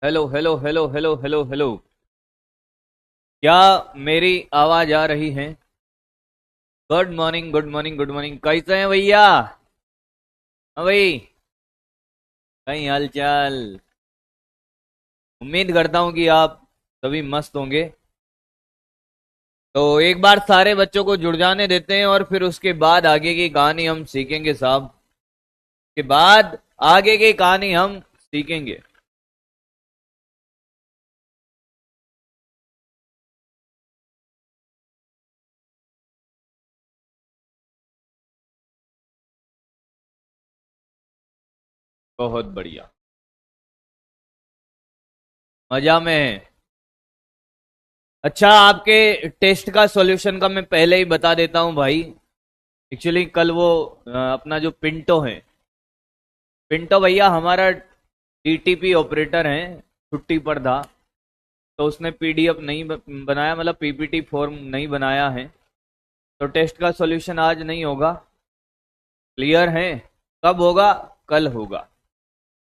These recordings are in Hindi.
Hello hello hello hello hello hello. क्या मेरी आवाज आ रही है? Good morning good morning good morning, कैसे हैं भैया? हाँ भाई, कहीं हाल चाल? उम्मीद करता हूँ कि आप सभी मस्त होंगे। तो एक बार सारे बच्चों को जुड़ जाने देते हैं और फिर उसके बाद आगे की कहानी हम सीखेंगे साहब। के बाद आगे की कहानी हम सीखेंगे। बहुत बढ़िया। मजा में है। अच्छा, आपके टेस्ट का सॉल्यूशन का मैं पहले ही बता देता हूँ भाई। एक्चुअली कल वो अपना जो पिंटो है, पिंटो भैया हमारा डीटीपी ऑपरेटर है, छुट्टी पर था। तो उसने पीडीएफ नहीं बनाया, मतलब पीपीटी फॉर्म नहीं बनाया है। तो टेस्ट का सॉल्यूशन आज नहीं होगा। क्लियर है? कब होगा? कल होगा।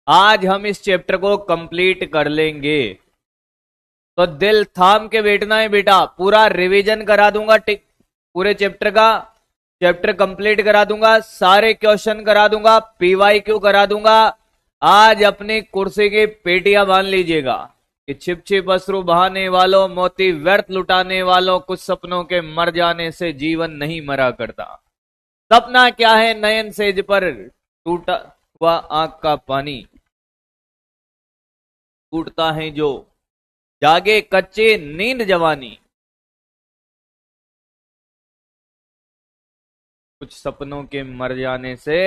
आज हम इस चैप्टर को कंप्लीट कर लेंगे। तो दिल थाम के बैठना है बेटा, पूरा रिवीजन करा दूंगा पूरे चैप्टर का। चैप्टर कंप्लीट करा दूंगा, सारे क्वेश्चन करा दूंगा, पीवाईक्यू करा दूंगा। आज अपनी कुर्सी की पेटियां बांध लीजिएगा कि छिप छिप अश्रु बहाने वालों, मोती व्यर्थ लुटाने वालों, कुछ सपनों के मर जाने से जीवन नहीं मरा करता। सपना क्या है? नयन सेज पर टूटा हुआ आंख का पानी, टूटता है जो जागे कच्चे नींद जवानी। कुछ सपनों के मर जाने से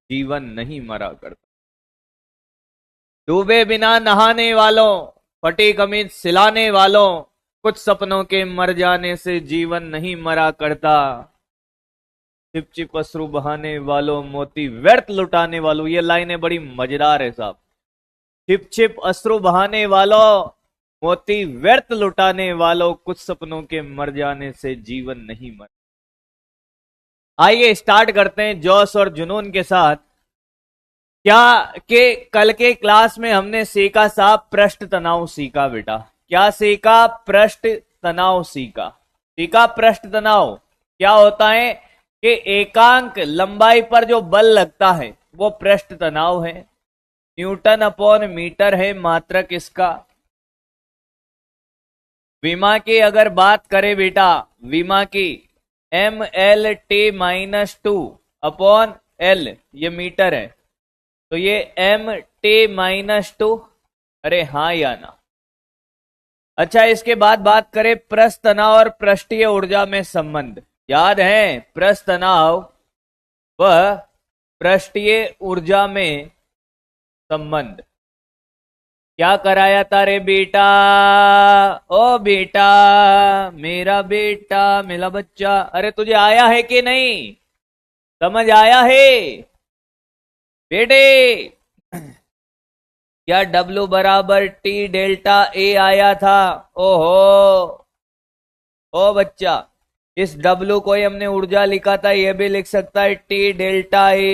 जीवन नहीं मरा करता। डूबे बिना नहाने वालों, फटी कमीज सिलाने वालों, कुछ सपनों के मर जाने से जीवन नहीं मरा करता। चिप चिप अश्रु बहाने वालों, मोती व्यर्थ लुटाने वालों। ये लाइनें बड़ी मजेदार है साहब। छिप छिप अश्रु बहाने वालों, मोती व्यर्थ लुटाने वालों, कुछ सपनों के मर जाने से जीवन नहीं मर। आइए स्टार्ट करते हैं जोश और जुनून के साथ। क्या के कल के क्लास में हमने सीखा साहब? पृष्ठ तनाव सीखा बेटा। क्या सीखा? पृष्ठ तनाव सीखा। सीखा पृष्ठ तनाव क्या होता है? कि एकांक लंबाई पर जो बल लगता है वो पृष्ठ तनाव है। न्यूटन अपॉन मीटर है मात्रक इसका। विमा की अगर बात करें बेटा, विमा की ML T-2 अपॉन L, ये मीटर है। तो ये MT-2। अरे हाँ या ना? अच्छा, इसके बाद बात करें पृष्ठ तनाव और पृष्ठीय ऊर्जा में संबंध। याद है पृष्ठ तनाव व पृष्ठीय ऊर्जा में संबंध। क्या कराया था रे बेटा? ओ बेटा, मेरा बेटा, मेरा बच्चा, अरे तुझे आया है कि नहीं? समझ आया है बेटे? क्या W बराबर T डेल्टा A आया था? ओहो, ओ बच्चा, इस W को ही हमने ऊर्जा लिखा था, यह भी लिख सकता है T डेल्टा A।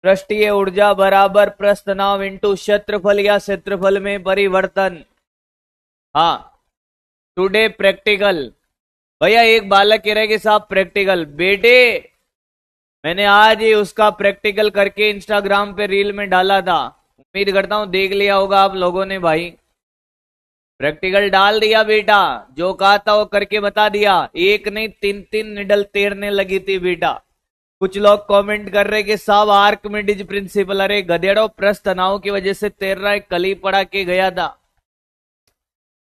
पृष्ठीय ऊर्जा बराबर पृष्ठ तनाव इंटू क्षेत्रफल या क्षेत्रफल में परिवर्तन। हाँ, टुडे प्रैक्टिकल। भैया एक बालक कह रहे कि साहब प्रैक्टिकल, बेटे मैंने आज ही उसका प्रैक्टिकल करके इंस्टाग्राम पे रील में डाला था। उम्मीद करता हूं देख लिया होगा आप लोगों ने भाई। प्रैक्टिकल डाल दिया बेटा, जो कहा था वो करके बता दिया। एक नहीं तीन तीन निडल तैरने लगी थी बेटा। कुछ लोग कमेंट कर रहे कि साहब आर्किमिडीज प्रिंसिपल, अरे गधेड़ो पृष्ठ तनाव की वजह से तैर रहा है, कल ही पढ़ा के गया था।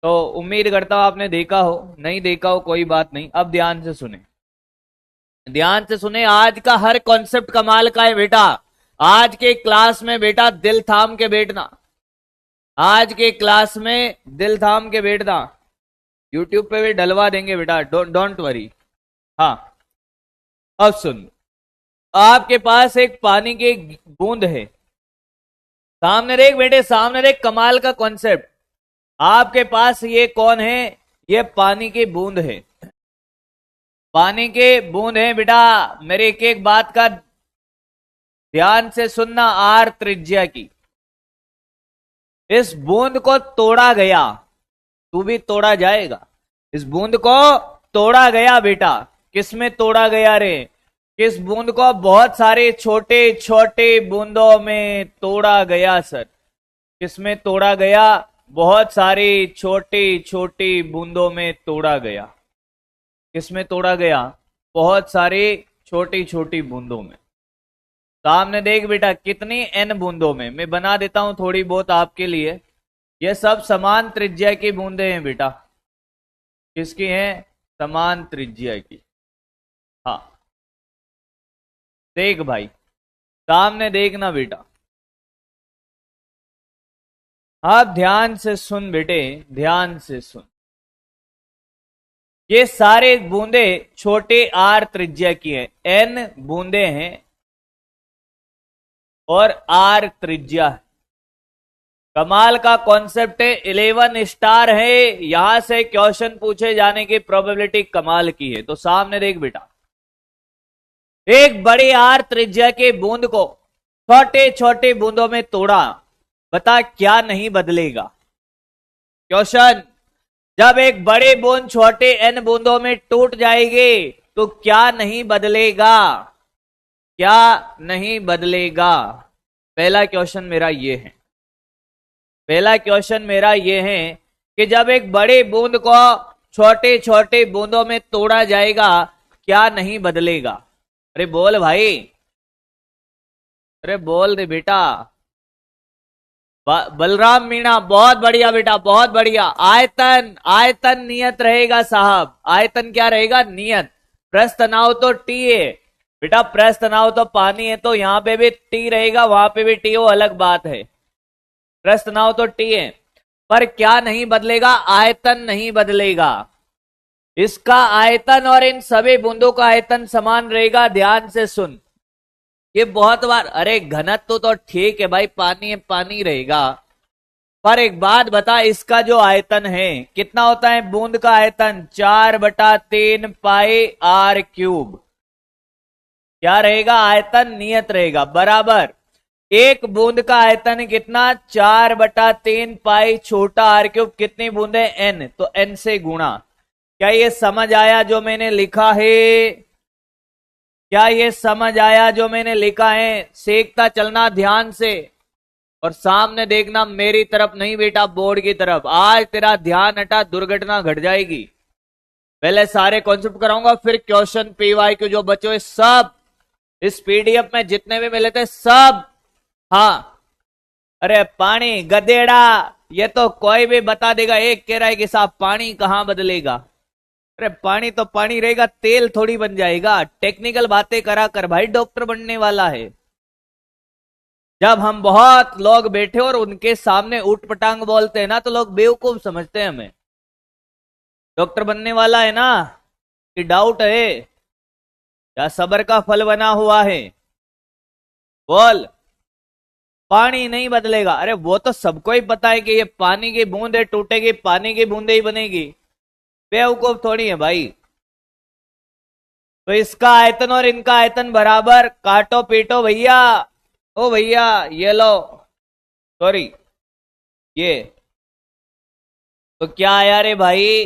तो उम्मीद करता हूं आपने देखा हो, नहीं देखा हो कोई बात नहीं। अब ध्यान से सुने, ध्यान से सुने। आज का हर कॉन्सेप्ट कमाल का है बेटा। आज के क्लास में बेटा दिल थाम के बैठना। आज के क्लास में दिल थाम के बैठना। यूट्यूब पे भी डलवा देंगे बेटा, डोंट वरी। हाँ, अब सुन। आपके पास एक पानी की बूंद है, सामने देख बेटे, सामने देख, कमाल का कॉन्सेप्ट। आपके पास ये कौन है? ये पानी की बूंद है। पानी के बूंद है बेटा। मेरे एक एक बात का ध्यान से सुनना। आर त्रिज्या की, इस बूंद को तोड़ा गया, तू भी तोड़ा जाएगा। इस बूंद को तोड़ा गया बेटा, किसमें तोड़ा गया रे? किस बूंद को बहुत सारे छोटे छोटे बूंदों में तोड़ा गया सर। किसमें तोड़ा गया? बहुत सारी छोटी छोटी बूंदों में तोड़ा गया। किसमें तोड़ा गया? बहुत सारी छोटी छोटी बूंदों में। सामने देख बेटा, कितनी एन बूंदों में। मैं बना देता हूं थोड़ी बहुत आपके लिए। ये सब समान त्रिज्या की बूंदे हैं बेटा। किसकी हैं? समान त्रिज्या की। हाँ देख भाई, सामने देखना बेटा। आप ध्यान से सुन बेटे, ध्यान से सुन। ये सारे बूंदे छोटे आर त्रिज्या की हैं, एन बूंदे हैं और आर त्रिज्या है। कमाल का कॉन्सेप्ट है, 11 स्टार है। यहां से क्वेश्चन पूछे जाने की प्रोबेबिलिटी कमाल की है। तो सामने देख बेटा, एक बड़ी आर त्रिज्या के बूंद को छोटे छोटे बूंदों में तोड़ा, बता क्या नहीं बदलेगा? क्वेश्चन, जब एक बड़ी बूंद छोटे एन बूंदों में टूट जाएगी तो क्या नहीं बदलेगा? क्या नहीं बदलेगा? पहला क्वेश्चन मेरा ये है, पहला क्वेश्चन मेरा ये है कि जब एक बड़ी बूंद को छोटे छोटे बूंदों में तोड़ा जाएगा, क्या नहीं बदलेगा? अरे बोल भाई, अरे बोल दे बेटा। बलराम मीणा, बहुत बढ़िया बेटा, बहुत बढ़िया। आयतन, आयतन नियत रहेगा साहब। आयतन क्या रहेगा? नियत। प्रस्थ तनाव तो टी है बेटा, प्रस्थ तनाव तो पानी है, तो यहां पे भी टी रहेगा, वहां पे भी टी हो, अलग बात है। प्रस्थ तनाव तो टी है, पर क्या नहीं बदलेगा? आयतन नहीं बदलेगा। इसका आयतन और इन सभी बूंदों का आयतन समान रहेगा। ध्यान से सुन, ये बहुत बार, अरे घनत्व तो ठीक है भाई, पानी है, पानी रहेगा, पर एक बात बता, इसका जो आयतन है कितना होता है? बूंद का आयतन 4/3 पाई आर क्यूब। क्या रहेगा? आयतन नियत रहेगा, बराबर एक बूंद का आयतन कितना? 4/3 पाई छोटा आर क्यूब। कितनी बूंदे? एन, तो एन से गुणा। क्या ये समझ आया जो मैंने लिखा है? क्या ये समझ आया जो मैंने लिखा है? सीखता चलना ध्यान से, और सामने देखना, मेरी तरफ नहीं बेटा, बोर्ड की तरफ। आज तेरा ध्यान हटा, दुर्घटना घट जाएगी। पहले सारे कॉन्सेप्ट कराऊंगा, फिर क्वेश्चन पीवाई क्यू जो बच्चों है सब इस पीडीएफ में जितने भी मिले थे सब। हाँ, अरे पानी गधेड़ा, ये तो कोई भी बता देगा। एक कह रहा है कि साहब पानी कहां बदलेगा? अरे पानी तो पानी रहेगा, तेल थोड़ी बन जाएगा। टेक्निकल बातें करा कर भाई, डॉक्टर बनने वाला है। जब हम बहुत लोग बैठे और उनके सामने उठ पटांग बोलते हैं ना, तो लोग बेवकूफ समझते हैं हमें। डॉक्टर बनने वाला है ना, कि डाउट है या सबर का फल बना हुआ है? बोल। पानी नहीं बदलेगा। अरे वो तो सबको ही पता है कि ये पानी की बूंद है, टूटेगी पानी की बूंदे ही बनेगी। बेवकूफ थोड़ी है भाई। तो इसका आयतन और इनका आयतन बराबर, काटो पीटो भैया। ओ भैया ये लो, सॉरी ये, तो क्या आया रे भाई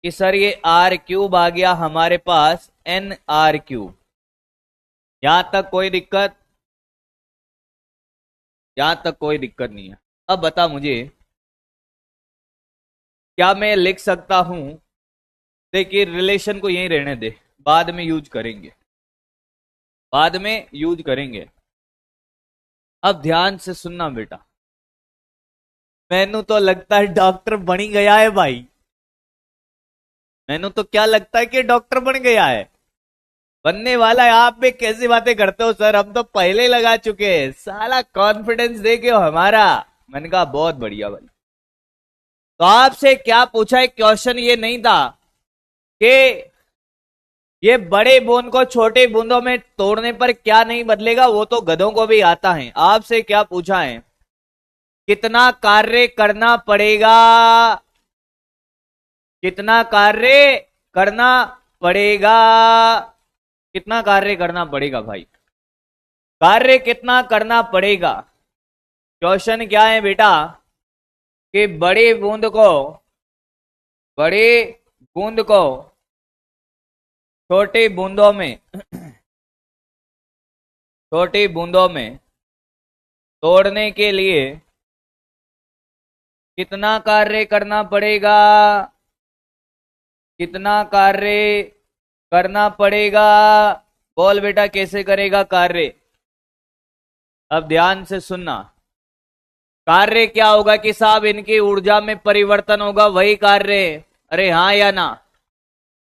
कि सर ये आर क्यूब आ गया हमारे पास, एन आर क्यूब। यहां तक कोई दिक्कत? यहां तक कोई दिक्कत नहीं है। अब बता मुझे, क्या मैं लिख सकता हूं? देखिए रिलेशन को यहीं रहने दे, बाद में यूज करेंगे, बाद में यूज करेंगे। अब ध्यान से सुनना बेटा, मैनू तो लगता है डॉक्टर बन ही गया है भाई। मैनू तो क्या लगता है कि डॉक्टर बन गया है, बनने वाला है। आप भी कैसी बातें करते हो सर, हम तो पहले ही लगा चुके हैं। साला कॉन्फिडेंस देखे हो हमारा। मैंने कहा बहुत बढ़िया भाई। तो आपसे क्या पूछा है? क्वेश्चन ये नहीं था कि ये बड़े बूंद को छोटे बूंदों में तोड़ने पर क्या नहीं बदलेगा, वो तो गधों को भी आता है। आपसे क्या पूछा है? कितना कार्य करना पड़ेगा? कितना कार्य करना पड़ेगा? कितना कार्य करना पड़ेगा भाई? कार्य कितना करना पड़ेगा? क्वेश्चन क्या है बेटा कि बड़ी बूंद को छोटी बूंदों में छोटी बूंदों में तोड़ने के लिए कितना कार्य करना पड़ेगा, कितना कार्य करना पड़ेगा? बोल बेटा कैसे करेगा कार्य? अब ध्यान से सुनना। कार्य क्या होगा कि साहब इनकी ऊर्जा में परिवर्तन होगा, वही कार्य। अरे हाँ या ना?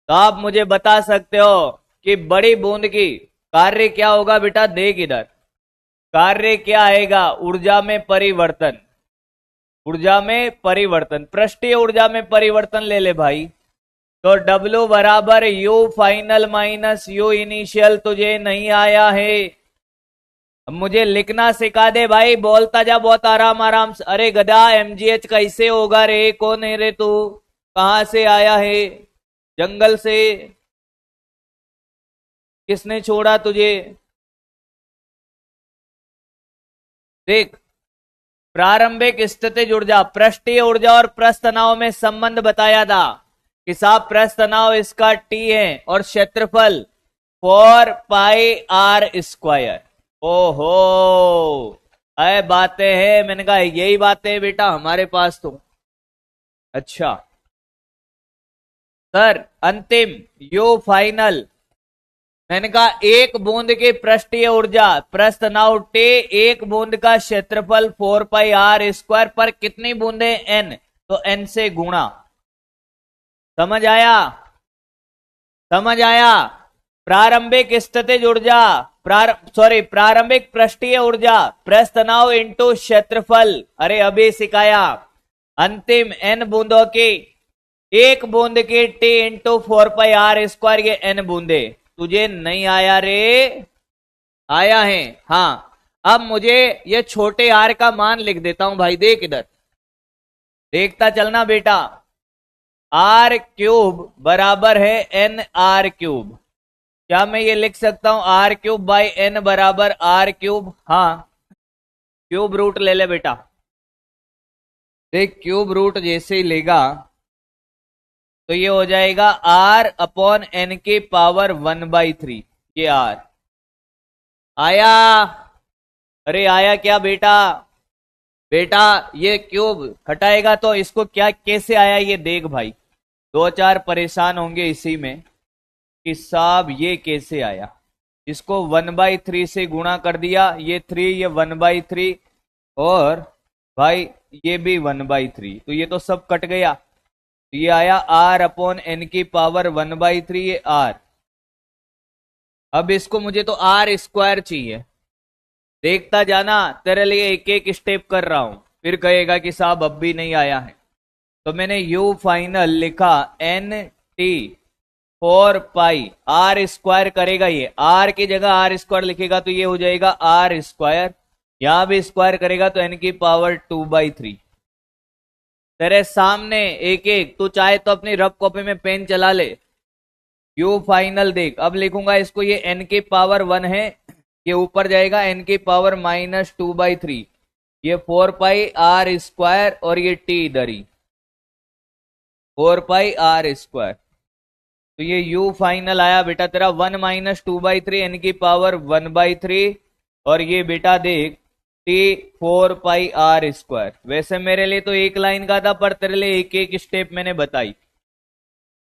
तो आप मुझे बता सकते हो कि बड़ी बूंद की कार्य क्या होगा? बेटा देख इधर, कार्य क्या आएगा? ऊर्जा में परिवर्तन। ऊर्जा में परिवर्तन, पृष्ठीय ऊर्जा में परिवर्तन ले ले भाई। तो W बराबर U final minus U initial तुझे नहीं आया है। अब मुझे लिखना सिखा दे भाई, बोलता जा बहुत आराम आराम से। अरे गधा, MGH कैसे होगा रे? कौन है रे तू? कहां से आया है? जंगल से? किसने छोड़ा तुझे? देख, प्रारंभिक स्थितिज ऊर्जा, पृष्ठीय ऊर्जा और पृष्ठ तनाव में संबंध बताया था कि साहब पृष्ठ तनाव इसका T है और क्षेत्रफल 4 पाई R स्क्वायर। ओहो, अरे बातें हैं। मैंने कहा यही बातें हैं बेटा हमारे पास तो। अच्छा सर, अंतिम U फाइनल, मैंने कहा एक बूंद की पृष्ठीय ऊर्जा पृष्ठ तनाव T, एक बूंद का क्षेत्रफल 4 पाई R स्क्वायर पर कितनी बूंदे? N, तो N से गुणा। समझ आया? समझ आया? प्रारंभिक स्थितिज ऊर्जा, प्रारंभिक पृष्ठीय ऊर्जा पृष्ठ तनाव इंटू क्षेत्रफल। अरे अभी सिखाया। अंतिम N बूंदों की, एक बूंद की T इंटू 4 पाई R स्क्वायर, ये N बूंदे। तुझे नहीं आया रे? आया है? हाँ। अब मुझे ये छोटे R का मान लिख देता हूं भाई। देख इधर, देखता चलना बेटा। R क्यूब बराबर है NR क्यूब। क्या मैं ये लिख सकता हूं R क्यूब बाई N बराबर R क्यूब? हाँ, क्यूब रूट ले ले बेटा। देख, क्यूब रूट जैसे ही लेगा तो ये हो जाएगा R अपॉन N की पावर 1/3। ये R आया? अरे आया क्या बेटा? बेटा ये क्यूब हटाएगा तो इसको क्या कैसे आया ये देख भाई। दो चार परेशान होंगे इसी में कि साहब ये कैसे आया। इसको 1/3 से गुणा कर दिया, ये 3, ये 1/3 और भाई ये भी 1/3, तो ये तो सब कट गया। ये आया R अपॉन N की पावर 1/3, ये R। अब इसको मुझे तो R स्क्वायर चाहिए। देखता जाना, तेरे लिए एक एक स्टेप कर रहा हूं, फिर कहेगा कि साहब अब भी नहीं आया है। तो मैंने U फाइनल लिखा NT 4 पाई R स्क्वायर करेगा, ये R की जगह R स्क्वायर लिखेगा तो ये हो जाएगा R स्क्वायर। यहां भी स्क्वायर करेगा तो N की पावर 2/3। तेरे सामने एक एक, तू चाहे तो अपनी रफ कॉपी में पेन चला ले। U फाइनल देख, अब लिखूंगा इसको, ये N की पावर 1 है, ये ऊपर जाएगा N की पावर -2/3, ये 4 पाई R स्क्वायर और ये T इधर ही 4 पाई R स्क्वायर। तो ये U फाइनल आया बेटा तेरा 1 - 2/3 N की पावर 1/3 और ये बेटा देख T 4 पाई R स्क्वायर। वैसे मेरे लिए तो एक लाइन का था, पर तेरे लिए एक एक स्टेप मैंने बताई।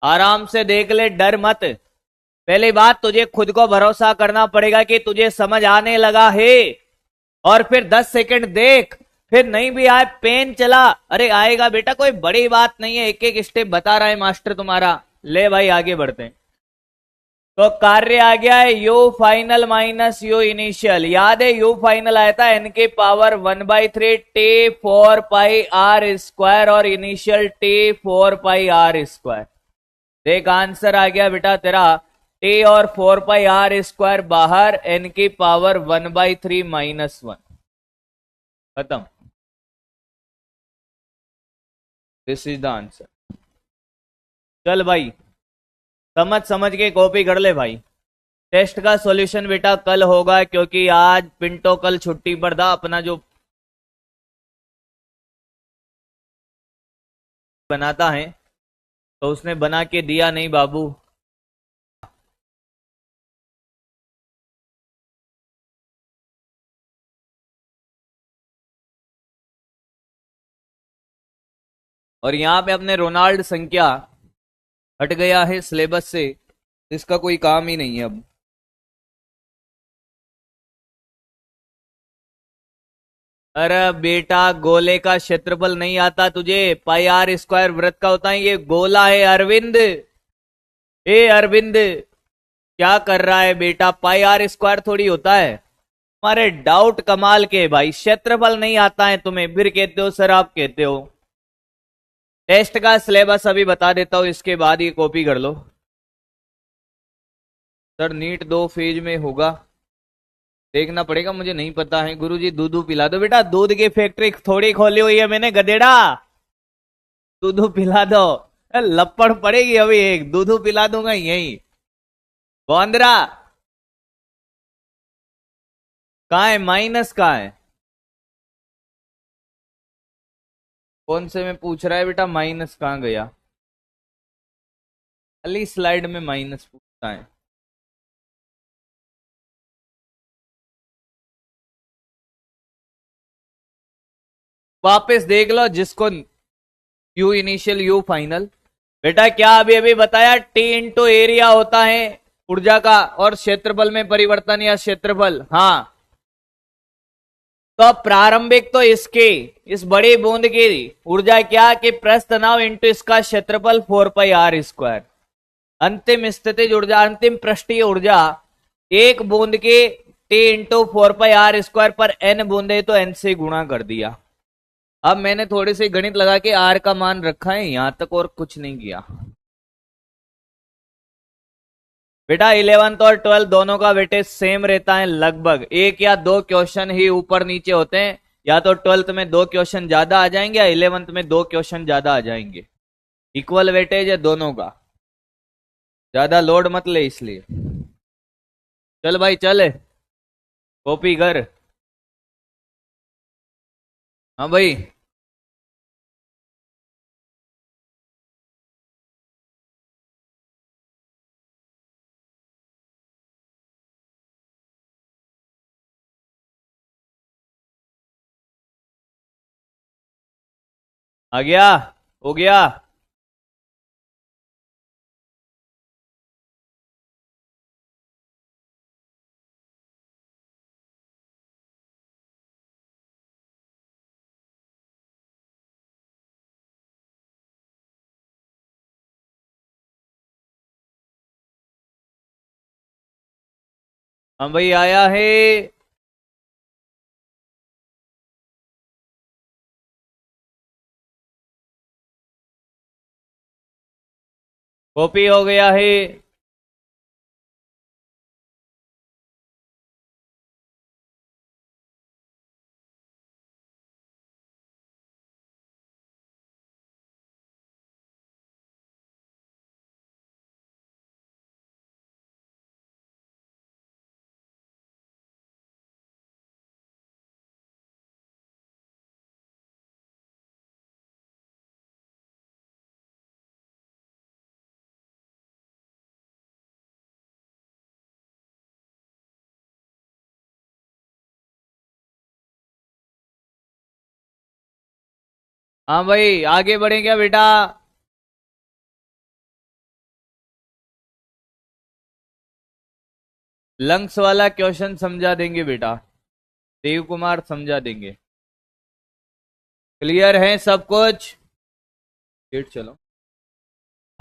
आराम से देख ले, डर मत। पहली बात, तुझे खुद को भरोसा करना पड़ेगा कि तुझे समझ आने लगा है, और फिर 10 सेकंड देख, फिर नहीं भी आए पेन चला। अरे आएगा बेटा, कोई बड़ी बात नहीं है, एक एक स्टेप बता रहा है मास्टर तुम्हारा। ले भाई आगे बढ़ते हैं। तो कार्य आ गया है U final minus U initial. याद है U फाइनल आया था N की पावर 1/3 T 4 पाई R स्क्वायर और इनिशियल T 4 पाई R स्क्वायर। देख आंसर आ गया बेटा तेरा T और 4 पाई R स्क्वायर बाहर, N की पावर 1/3 -1। खत्म। This is the answer. चल भाई, समझ के कॉपी कर ले भाई। टेस्ट का सॉल्यूशन बेटा कल होगा, क्योंकि आज पिंटो कल छुट्टी पर था। अपना जो बनाता है तो उसने बना के दिया नहीं बाबू। और यहाँ पे अपने रोनाल्ड संख्या हट गया है सिलेबस से, इसका कोई काम ही नहीं है अब। अरे बेटा गोले का क्षेत्रफल नहीं आता तुझे? पाई आर स्क्वायर वृत्त का होता है, ये गोला है अरविंद। ए अरविंद क्या कर रहा है बेटा? पाई आर स्क्वायर थोड़ी होता है। हमारे डाउट कमाल के भाई, क्षेत्रफल नहीं आता है तुम्हें फिर कहते हो सर आप कहते हो। टेस्ट का सिलेबस अभी बता देता हूं, इसके बाद ये कॉपी कर लो। सर नीट 2 फेज में होगा, देखना पड़ेगा, मुझे नहीं पता है गुरुजी। दूध पिला दो बेटा, दूध की फैक्ट्री थोड़ी खोली हुई है मैंने गधेड़ा, दूध पिला दो। लपड़ पड़ेगी अभी, एक दूध पिला दूंगा यही। बॉन्दरा कहाँ है? माइनस कहाँ है? कौन से में पूछ रहा है बेटा? माइनस कहाँ गया? अगली स्लाइड में माइनस पूछता है। वापस देख लो जिसको यू इनिशियल यू फाइनल। बेटा क्या अभी अभी बताया? टी इंटू एरिया होता है ऊर्जा का, और क्षेत्रफल में परिवर्तन या क्षेत्रफल। हाँ तो अब प्रारंभिक तो इसके, इस बड़ी बूंद की ऊर्जा क्या कि प्रस्थ तनाव इंटू इसका क्षेत्रफल 4πr²। अंतिम स्थितिज ऊर्जा, अंतिम पृष्ठीय ऊर्जा एक बूंद के टी इंटू 4πr² पर n बूंदे तो n से गुणा कर दिया। अब मैंने थोड़ी सी गणित लगा के r का मान रखा है यहां तक, और कुछ नहीं किया बेटा। 11th और 12th दोनों का वेटेज सेम रहता है लगभग, 1 या 2 क्वेश्चन ही ऊपर नीचे होते हैं, या तो 12th में 2 क्वेश्चन ज्यादा आ जाएंगे या 11th में 2 क्वेश्चन ज्यादा आ जाएंगे। इक्वल वेटेज है दोनों का, ज्यादा लोड मत ले इसलिए। चल भाई चल, कॉपी कर। हाँ भाई आ गया, हो गया। हाँ भाई आया है। कॉपी हो गया है। हाँ भाई आगे बढ़े क्या बेटा? लंग्स वाला क्वेश्चन समझा देंगे बेटा, देव कुमार समझा देंगे। क्लियर है सब कुछ? गेट चलो।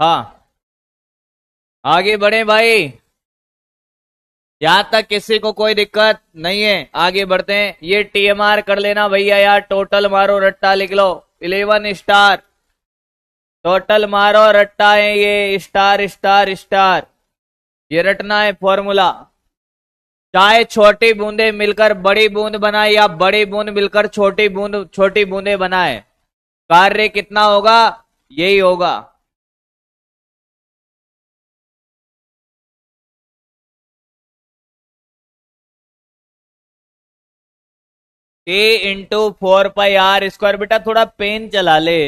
हाँ आगे बढ़े भाई, यहां तक किसी को कोई दिक्कत नहीं है? आगे बढ़ते हैं। ये टीएमआर कर लेना भैया यार, टोटल मारो रट्टा लिख लो, 11 स्टार। टोटल मारो रट्टा है ये, स्टार स्टार स्टार, ये रटना है फॉर्मूला। चाहे छोटी बूंदे मिलकर बड़ी बूंद बनाए या बड़ी बूंद मिलकर छोटी बूंदे बनाए, कार्य कितना होगा? यही होगा। K into 4πr²। बेटा थोड़ा पेन चला ले,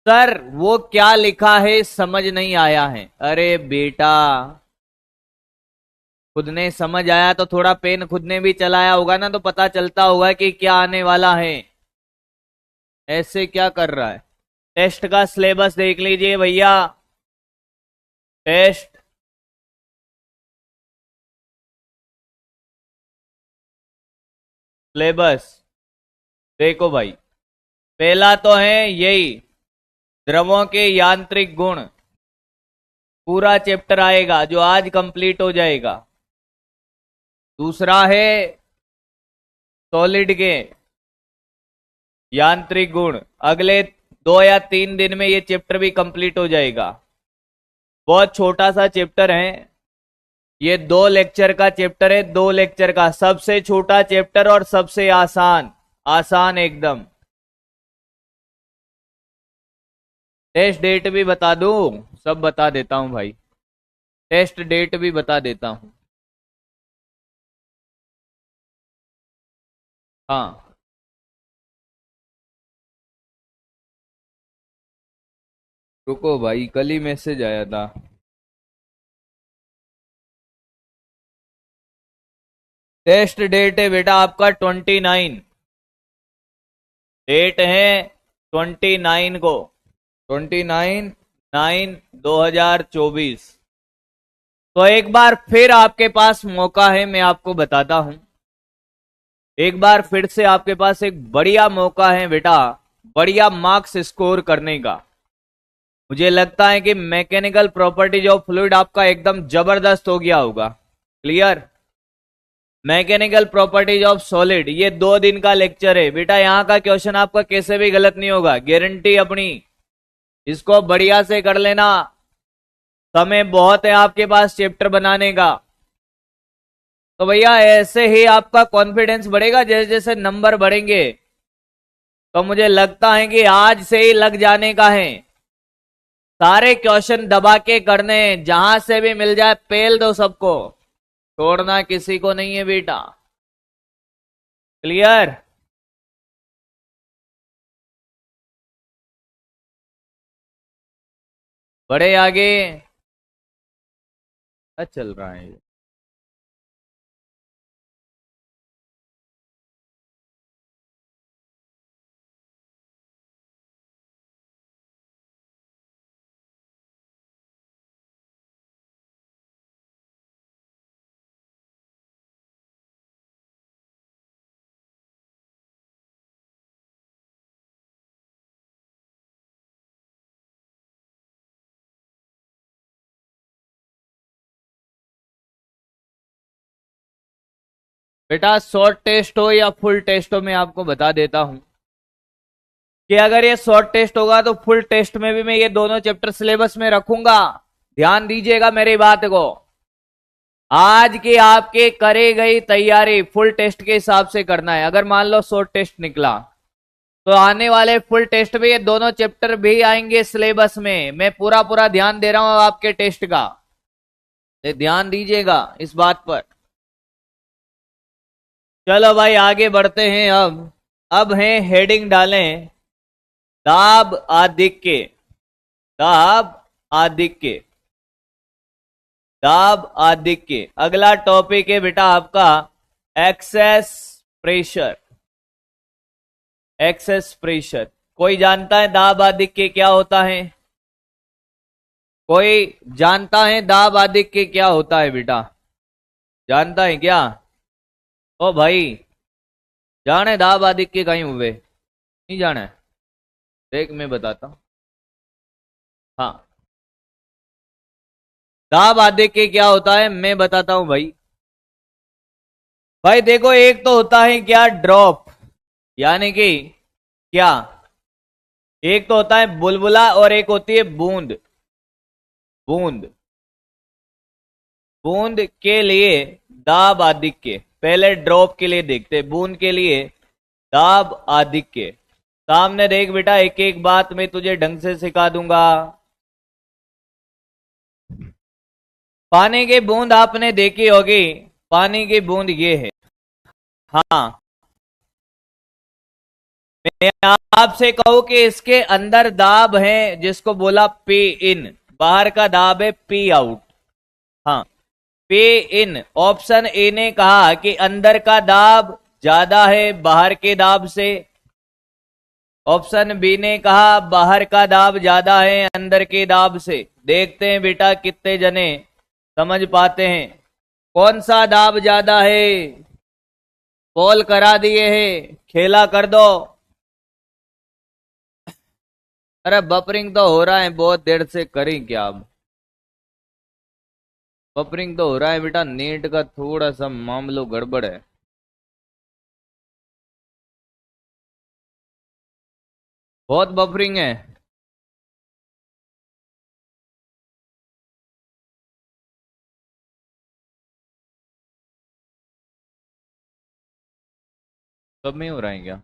सर वो क्या लिखा है समझ नहीं आया है। अरे बेटा, खुद ने समझ आया तो थोड़ा पेन खुद ने भी चलाया होगा ना, तो पता चलता होगा कि क्या आने वाला है। ऐसे क्या कर रहा है। टेस्ट का सिलेबस देख लीजिए भैया। टेस्ट सिलेबस देखो भाई, पहला तो है यही द्रवों के यांत्रिक गुण, पूरा चैप्टर आएगा जो आज कंप्लीट हो जाएगा। दूसरा है सॉलिड के यांत्रिक गुण, अगले 2 या 3 दिन में ये चैप्टर भी कंप्लीट हो जाएगा। बहुत छोटा सा चैप्टर है ये, 2 लेक्चर का चैप्टर है, 2 लेक्चर का, सबसे छोटा चैप्टर और सबसे आसान, आसान एकदम। टेस्ट डेट भी बता दूं, सब बता देता हूं भाई, टेस्ट डेट भी बता देता हूं। हाँ, रुको भाई, कल ही मैसेज आया था। टेस्ट डेट है बेटा आपका 29, डेट है 29 को, 29/9/2024। तो एक बार फिर आपके पास मौका है, मैं आपको बताता हूं, एक बार फिर से आपके पास एक बढ़िया मौका है बेटा, बढ़िया मार्क्स स्कोर करने का। मुझे लगता है कि मैकेनिकल प्रॉपर्टीज ऑफ फ्लूइड आपका एकदम जबरदस्त हो गया होगा। Clear. Mechanical properties of solid ये 2 दिन का लेक्चर है बेटा, यहां का क्वेश्चन आपका कैसे भी गलत नहीं होगा, गारंटी अपनी। इसको बढ़िया से कर लेना, समय बहुत है आपके पास चैप्टर बनाने का। तो भैया ऐसे ही आपका कॉन्फिडेंस बढ़ेगा, जैसे जैसे नंबर बढ़ेंगे तो मुझे लगता है कि आज से ही लग जाने का है, सारे क्वेश्चन दबा के करने हैं, जहां से भी मिल जाए पेल दो सबको, छोड़ना किसी को नहीं है बेटा। क्लियर। बड़े आगे क्या चल रहा है। बेटा शॉर्ट टेस्ट हो या फुल टेस्ट हो, मैं आपको बता देता हूं कि अगर ये शॉर्ट टेस्ट होगा तो फुल टेस्ट में भी मैं ये दोनों चैप्टर सिलेबस में रखूंगा। ध्यान दीजिएगा मेरी बात को, आज की आपके करे गई तैयारी फुल टेस्ट के हिसाब से करना है। अगर मान लो शॉर्ट टेस्ट निकला तो आने वाले फुल टेस्ट में ये दोनों चैप्टर भी आएंगे सिलेबस में। मैं पूरा पूरा ध्यान दे रहा हूं आपके टेस्ट का, ध्यान दीजिएगा इस बात पर। चलो भाई आगे बढ़ते हैं। अब है हेडिंग डालें दाब आधिक्य, दाब आधिक्य, दाब आधिक्य। अगला टॉपिक है बेटा आपका एक्सेस प्रेशर, एक्सेस प्रेशर। कोई जानता है दाब आधिक्य क्या होता है? कोई जानता है दाब आधिक्य क्या होता है बेटा? जानता है क्या? ओ भाई जाने दाब आधिक्य कहीं हुए नहीं जाना है? देख मैं बताता हूं। हाँ, दाब आधिक्य क्या होता है मैं बताता हूं भाई। भाई देखो, एक तो होता है क्या ड्रॉप, यानी कि क्या, एक तो होता है बुलबुला और एक होती है बूंद। बूंद, बूंद के लिए दाब आधिक्य, पहले ड्रॉप के लिए देखते, बूंद के लिए दाब आधिक्य। सामने देख बेटा, एक एक बात मैं तुझे ढंग से सिखा दूंगा। पानी की बूंद आपने देखी होगी, पानी की बूंद ये है। हाँ, मैं आपसे कहूं कि इसके अंदर दाब है जिसको बोला पी इन, बाहर का दाब है पी आउट। हाँ, पे इन, ऑप्शन ए ने कहा कि अंदर का दाब ज्यादा है बाहर के दाब से। ऑप्शन बी ने कहा बाहर का दाब ज्यादा है अंदर के दाब से। देखते हैं बेटा कितने जने समझ पाते हैं कौन सा दाब ज्यादा है। कॉल करा दिए हैं, खेला कर दो। अरे बफरिंग तो हो रहा है, बहुत देर से करें क्या अब। बफरिंग तो हो रहा है बेटा, नेट का थोड़ा सा मामलो गड़बड़ है। बहुत बफरिंग है। सब में हो रहा है क्या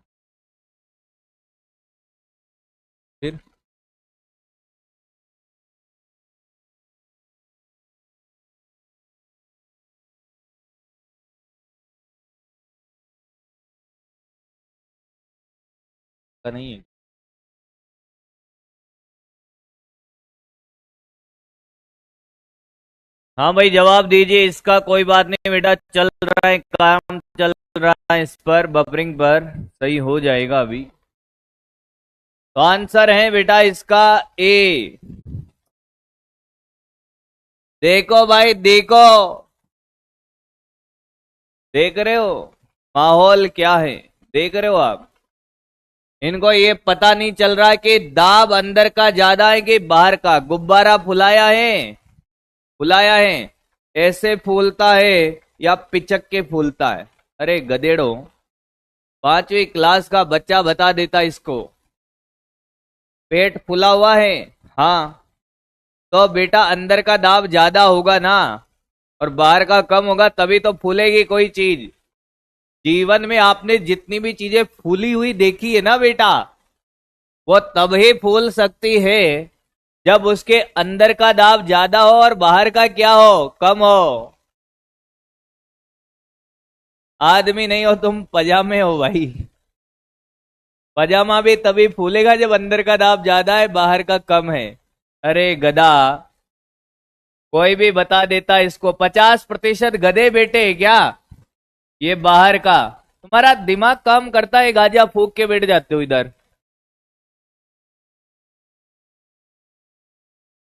फिर? का नहीं है। हाँ भाई जवाब दीजिए इसका। कोई बात नहीं बेटा, चल रहा है काम, चल रहा है इस पर, बफरिंग पर सही हो जाएगा अभी। तो आंसर है बेटा इसका ए। देखो भाई देखो, देख रहे हो माहौल क्या है, देख रहे हो आप। इनको ये पता नहीं चल रहा कि दाब अंदर का ज्यादा है कि बाहर का। गुब्बारा फुलाया है, फुलाया है, ऐसे फूलता है या पिचक के फूलता है? अरे गधेड़ो, 5वीं क्लास का बच्चा बता देता इसको। पेट फूला हुआ है, हाँ, तो बेटा अंदर का दाब ज्यादा होगा ना, और बाहर का कम होगा, तभी तो फूलेगी कोई चीज। जीवन में आपने जितनी भी चीजें फूली हुई देखी है ना बेटा, वो तभी फूल सकती है जब उसके अंदर का दाब ज्यादा हो और बाहर का क्या हो, कम हो। आदमी नहीं हो तुम, पजामे हो भाई। पजामा भी तभी फूलेगा जब अंदर का दाब ज्यादा है बाहर का कम है। अरे गधा, कोई भी बता देता इसको। 50% गधे बेटे क्या ये बाहर का? तुम्हारा दिमाग काम करता है, गाजा फूक के बैठ जाते हो इधर।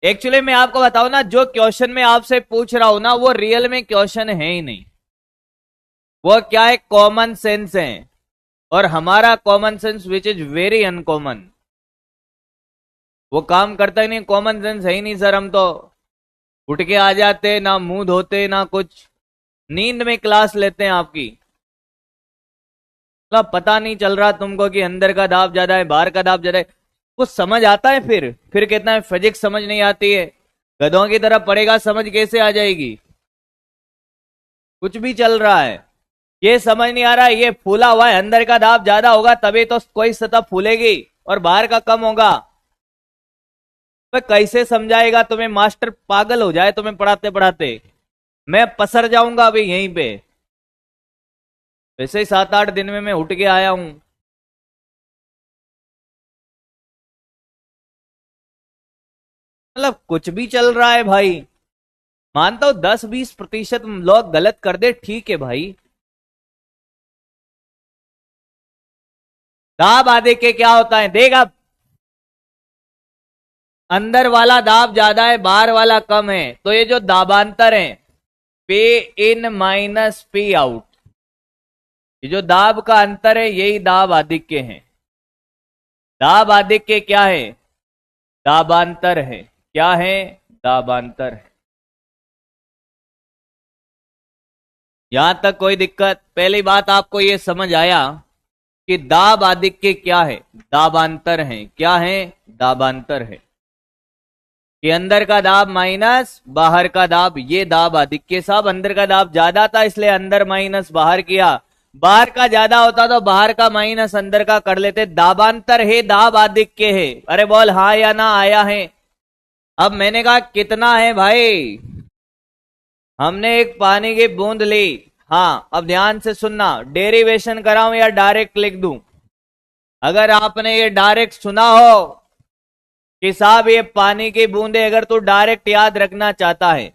एक्चुअली मैं आपको बताऊं ना, जो क्वेश्चन में आपसे पूछ रहा हूं ना, वो रियल में क्वेश्चन है ही नहीं। वो क्या है, कॉमन सेंस है, और हमारा common sense which is very uncommon, वो काम करता ही नहीं। कॉमन सेंस है ही नहीं सर, हम तो उठ के आ जाते, ना मुंह धोते ना कुछ, नींद में क्लास लेते हैं आपकी। मतलब पता नहीं चल रहा तुमको कि अंदर का दाब ज्यादा है बाहर का दाब ज्यादा है। कुछ समझ आता है फिर कहता है फिजिक्स समझ नहीं आती है। गधों की तरह पढ़ेगा, समझ कैसे आ जाएगी? कुछ भी चल रहा है, ये समझ नहीं आ रहा है। ये फूला हुआ है, अंदर का दाब ज्यादा होगा तभी तो कोई सतह फूलेगी और बाहर का कम होगा। तो कैसे समझाएगा तुम्हें मास्टर? पागल हो जाए तुम्हें पढ़ाते पढ़ाते। मैं पसर जाऊंगा अभी यहीं पे। वैसे ही 7-8 दिन में मैं उठ के आया हूं। मतलब कुछ भी चल रहा है भाई। मानता हूं 10-20% लोग गलत कर दे, ठीक है भाई। दाब आधे के क्या होता है देख अब, अंदर वाला दाब ज्यादा है बाहर वाला कम है, तो ये जो दाबांतर है, पे इन माइनस पी आउट, ये जो दाब का अंतर है यही दाब आधिक्य है। दाब आधिक्य क्या है? दाबांतर है। क्या है? दाबांतर है। यहां तक कोई दिक्कत? पहली बात आपको यह समझ आया कि दाब आधिक्य क्या है? दाबांतर है। क्या है? दाबांतर है। कि अंदर का दाब माइनस बाहर का दाब, ये दाब आधिक्य। साहब अंदर का दाब ज्यादा था इसलिए अंदर माइनस बाहर किया, बाहर का ज्यादा होता तो बाहर का माइनस अंदर का कर लेते। दाबांतर है, दाब आधिक्य है। अरे बोल हाँ या ना, आया है? अब मैंने कहा कितना है भाई, हमने एक पानी की बूंद ली। हाँ अब ध्यान से सुनना, डेरिवेशन कराऊं या डायरेक्ट लिख दूं? अगर आपने ये डायरेक्ट सुना हो कि साहब ये पानी की बूंदे, अगर तू डायरेक्ट याद रखना चाहता है,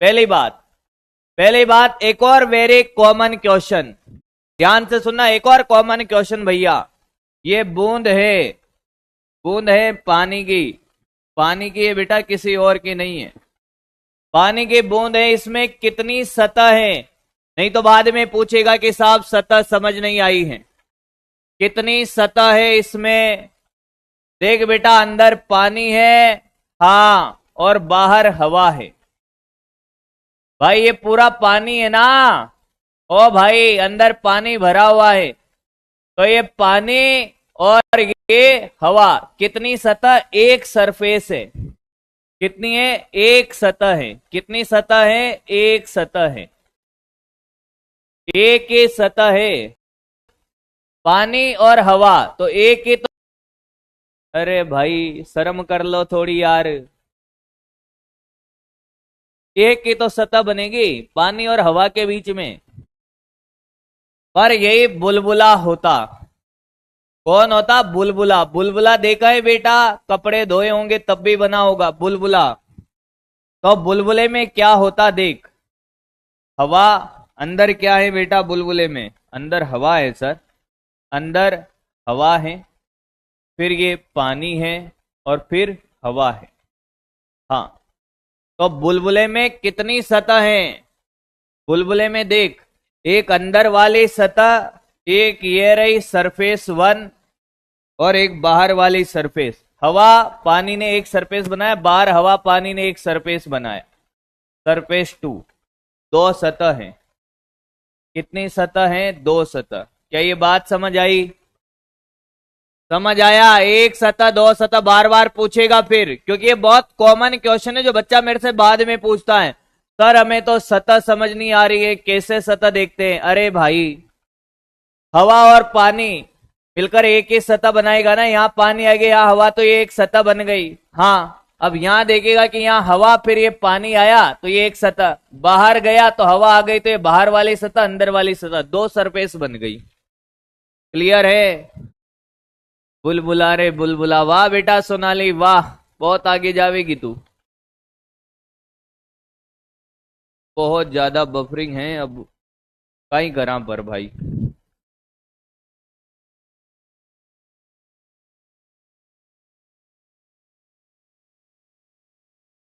पहली बात एक और वेरी कॉमन क्वेश्चन, ध्यान से सुनना, एक और कॉमन क्वेश्चन भैया। ये बूंद है पानी की है बेटा, किसी और की नहीं है। पानी की बूंद है, इसमें कितनी सतह है? नहीं तो बाद में पूछेगा कि साहब सतह समझ नहीं आई है। कितनी सतह है इसमें? देख बेटा, अंदर पानी है, हाँ, और बाहर हवा है। भाई ये पूरा पानी है ना, ओ भाई अंदर पानी भरा हुआ है, तो ये पानी और ये हवा, कितनी सतह? एक सरफेस है। कितनी है? एक सतह है। कितनी सतह है? एक सतह है। एक ही सतह है, पानी और हवा, तो एक ही तो। अरे भाई शर्म कर लो थोड़ी यार, एक ही तो सतह बनेगी पानी और हवा के बीच में। पर यही बुलबुला होता। कौन होता? बुलबुला। बुलबुला देखा है बेटा? कपड़े धोए होंगे तब भी बना होगा बुलबुला। तो बुलबुले में क्या होता देख, हवा। अंदर क्या है बेटा बुलबुले में? अंदर हवा है सर, अंदर हवा है, फिर ये पानी है, और फिर हवा है। हाँ, तो बुलबुले में कितनी सतह है? बुलबुले में देख, एक अंदर वाली सतह, एक ये रही सरफेस 1, और एक बाहर वाली सरफेस। हवा पानी ने एक सरफेस बनाया, बाहर हवा पानी ने एक सरफेस बनाया, सरफेस 2। दो सतह हैं। कितनी सतह हैं? दो सतह। क्या ये बात समझ आई? समझ आया? एक सतह दो सतह बार बार पूछेगा फिर, क्योंकि ये बहुत कॉमन क्वेश्चन है जो बच्चा मेरे से बाद में पूछता है, सर हमें तो सतह समझ नहीं आ रही है, कैसे सतह देखते हैं? अरे भाई, हवा और पानी मिलकर एक ही सतह बनाएगा ना। यहाँ पानी आ गया, यहाँ हवा, तो ये एक सतह बन गई। हाँ, अब यहाँ देखेगा कि यहाँ हवा, फिर ये पानी आया, तो ये एक सतह। बाहर गया तो हवा आ गई, तो ये बाहर वाली सतह, अंदर वाली सतह, दो सरफेस बन गई। क्लियर है? बुलबुला रे बुलबुला, वाह बेटा सोनाली वाह, बहुत आगे जावेगी तू। बहुत ज्यादा बफरिंग है, अब कहीं करा पर भाई।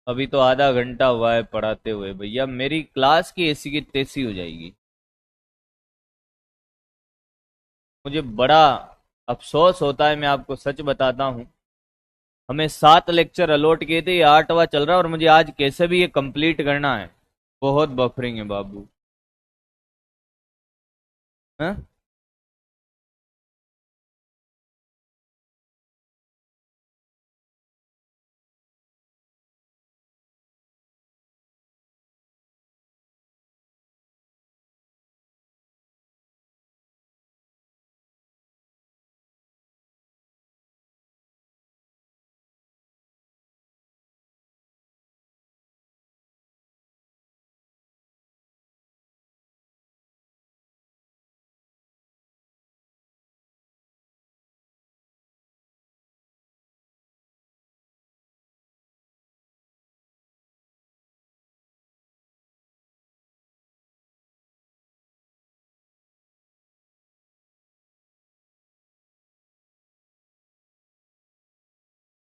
अभी तो आधा घंटा हुआ है पढ़ाते हुए भैया, मेरी क्लास की ऐसी की तैसी हो जाएगी। मुझे बड़ा अफसोस होता है, मैं आपको सच बताता हूँ। हमें 7 लेक्चर अलॉट किए थे, ये 8वां चल रहा है, और मुझे आज कैसे भी ये कंप्लीट करना है। बहुत बफरिंग है बाबू। हाँ?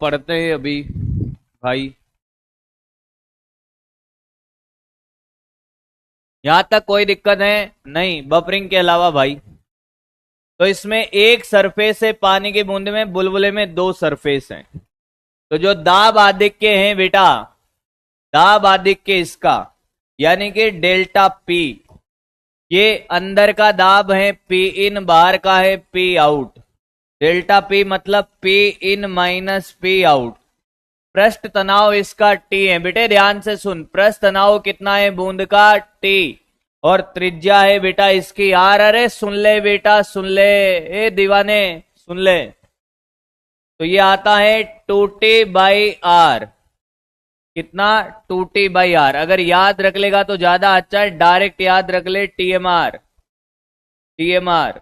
पढ़ते हैं अभी भाई। यहां तक कोई दिक्कत है? नहीं, बफरिंग के अलावा भाई। तो इसमें एक सरफेस है पानी की बूंद में, बुलबुले में दो सरफेस हैं। तो जो दाब आधिक्य है बेटा, दाब आधिक्य इसका, यानी कि डेल्टा पी, ये अंदर का दाब है पी इन, बाहर का है पी आउट। डेल्टा पी मतलब P in minus P out. पृष्ठ तनाव इसका टी है बेटे, ध्यान से सुन। पृष्ठ तनाव कितना है बूंद का? टी। और त्रिज्या है बेटा इसकी आर। अरे सुन ले बेटा, सुन ले, ए दीवाने सुन ले। तो ये आता है 2t/r। कितना? 2t/r। अगर याद रख लेगा तो ज्यादा अच्छा है, डायरेक्ट याद रख ले, टीएमआर। टीएमआर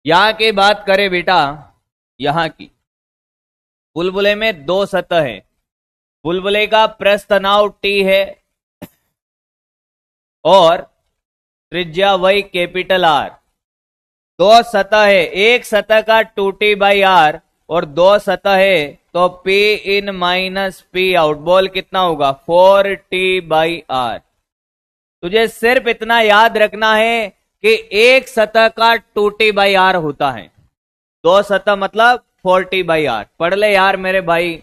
यहां की बात करें बेटा, यहां की बुलबुले में दो सतह है। बुलबुले का पृष्ठ तनाव टी है और त्रिज्या वही कैपिटल आर। दो सतह है, एक सतह का 2t/r और दो सतह है, तो p इन माइनस p आउट। बॉल कितना होगा 4t/r। तुझे सिर्फ इतना याद रखना है कि एक सतह का 2t/r होता है, दो सतह मतलब 4t/r। पढ़ ले यार मेरे भाई,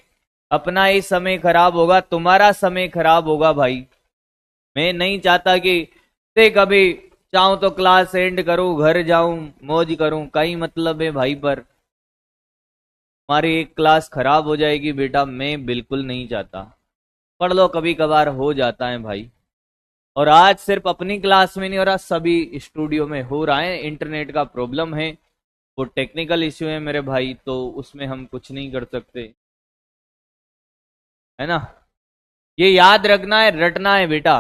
अपना ही समय खराब होगा, तुम्हारा समय खराब होगा भाई। मैं नहीं चाहता कि ते कभी चाहूं तो क्लास एंड करूं, घर जाऊं, मौज करूं, कहीं मतलब है भाई। पर हमारी एक क्लास खराब हो जाएगी बेटा, मैं बिल्कुल नहीं चाहता। पढ़ लो, कभी कभार हो जाता है भाई। और आज सिर्फ अपनी क्लास में नहीं हो रहा, सभी स्टूडियो में हो रहा है। इंटरनेट का प्रॉब्लम है, वो टेक्निकल इश्यू है मेरे भाई, तो उसमें हम कुछ नहीं कर सकते, है ना। ये याद रखना है, रटना है बेटा।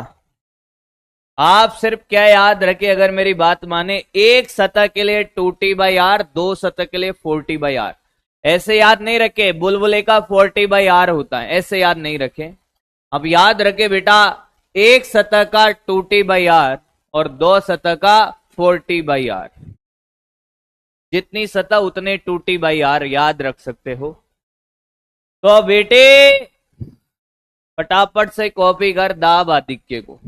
आप सिर्फ क्या याद रखे, अगर मेरी बात माने, एक सतह के लिए 2t/r, दो सतह के लिए 4t/r। ऐसे याद नहीं रखे बुलबुले का 4t/r होता है, ऐसे याद नहीं रखे। अब याद रखे बेटा, एक सतह का 2t/r और दो सतह का 4t/r। जितनी सतह उतने 2t/r याद रख सकते हो। तो बेटे फटाफट से कॉपी कर दाब आदित्य को,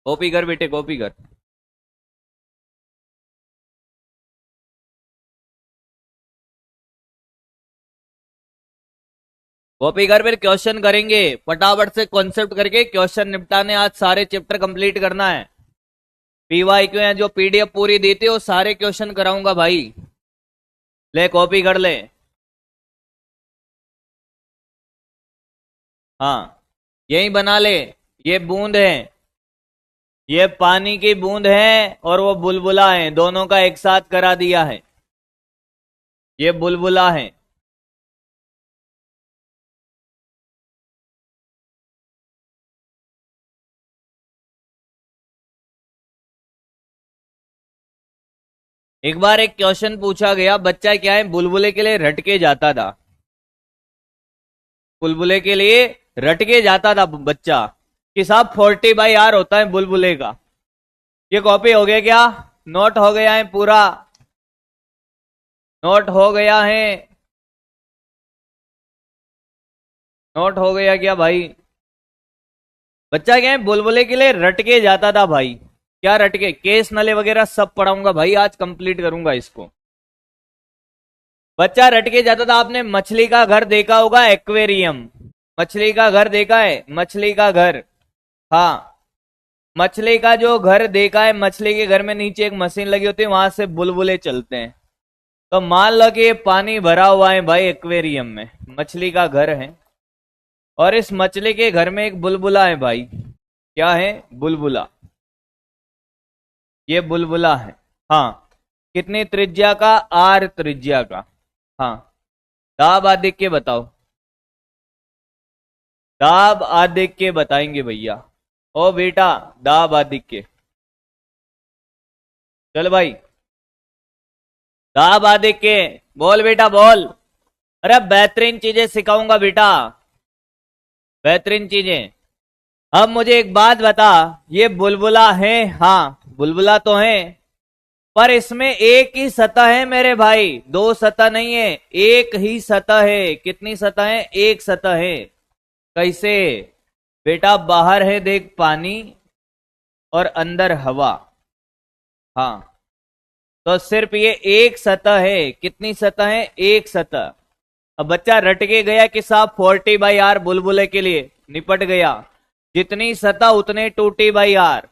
कॉपी कर बेटे, कॉपी कर। कॉपी कर, फिर क्वेश्चन करेंगे फटाफट से, कॉन्सेप्ट करके क्वेश्चन निपटाने। आज सारे चैप्टर कंप्लीट करना है। पीवाईक्यू या जो पीडीएफ पूरी दी थी वो सारे क्वेश्चन कराऊंगा भाई। ले कॉपी कर ले। हाँ, यही बना ले। ये बूंद है, ये पानी की बूंद है, और वो बुलबुला है, दोनों का एक साथ करा दिया है। ये बुलबुला है। एक बार एक क्वेश्चन पूछा गया, बच्चा क्या है बुलबुले के लिए रटके जाता था। बुलबुले के लिए रटके जाता था बच्चा कि साहब 40/r होता है बुलबुले का। ये कॉपी हो गया क्या? नोट हो गया है पूरा? नोट हो गया है? नोट हो गया क्या भाई? बच्चा क्या है बुलबुले के लिए रटके जाता था भाई। क्या रटके? केस नले वगैरह सब पढ़ाऊंगा भाई, आज कंप्लीट करूंगा इसको। बच्चा रटके जाता था। आपने मछली का घर देखा होगा, एक्वेरियम। मछली का घर देखा है? मछली का घर, हाँ, मछली का जो घर देखा है, मछली के घर में नीचे एक मशीन लगी होती है, वहां से बुलबुले चलते हैं। तो मान लो कि ये पानी भरा हुआ है भाई एक्वेरियम में, मछली का घर है, और इस मछली के घर में एक बुलबुला है भाई। क्या है? बुलबुला। ये बुलबुला है, हाँ। कितनी त्रिज्या का? आर त्रिज्या का, हाँ। दाब आदिक के बताओ, दाब आदिक के बताएंगे भैया। ओ बेटा, दाब आदिक के, चल भाई, दाब आदिक के, बोल बेटा बोल। अरे बेहतरीन चीजें सिखाऊंगा बेटा, बेहतरीन चीजें। अब मुझे एक बात बता, ये बुलबुला है, हाँ बुलबुला तो है, पर इसमें एक ही सतह है मेरे भाई, दो सतह नहीं है, एक ही सतह है। कितनी सतह है? एक सतह है। कैसे बेटा? बाहर है देख पानी, और अंदर हवा, हाँ। तो सिर्फ ये एक सतह है। कितनी सतह है? एक सतह। अब बच्चा रट के गया कि साहब 40/r बुलबुले के लिए, निपट गया। जितनी सतह उतने 2t/r।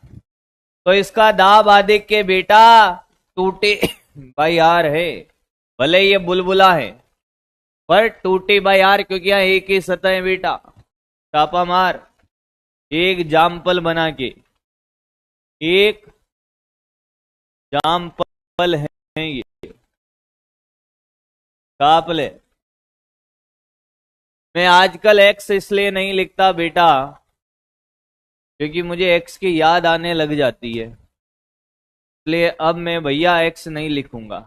तो इसका दाब आदिक के बेटा 2t/r है। भले ये बुलबुला है, पर 2t/r, क्योंकि यहाँ एक ही सतह है बेटा। छापा मार, एक जामपल बना के, एक जामपल है ये, छाप ले। मैं आजकल एक्स इसलिए नहीं लिखता बेटा, क्योंकि मुझे एक्स की याद आने लग जाती है। इसलिए अब मैं भैया एक्स नहीं लिखूंगा।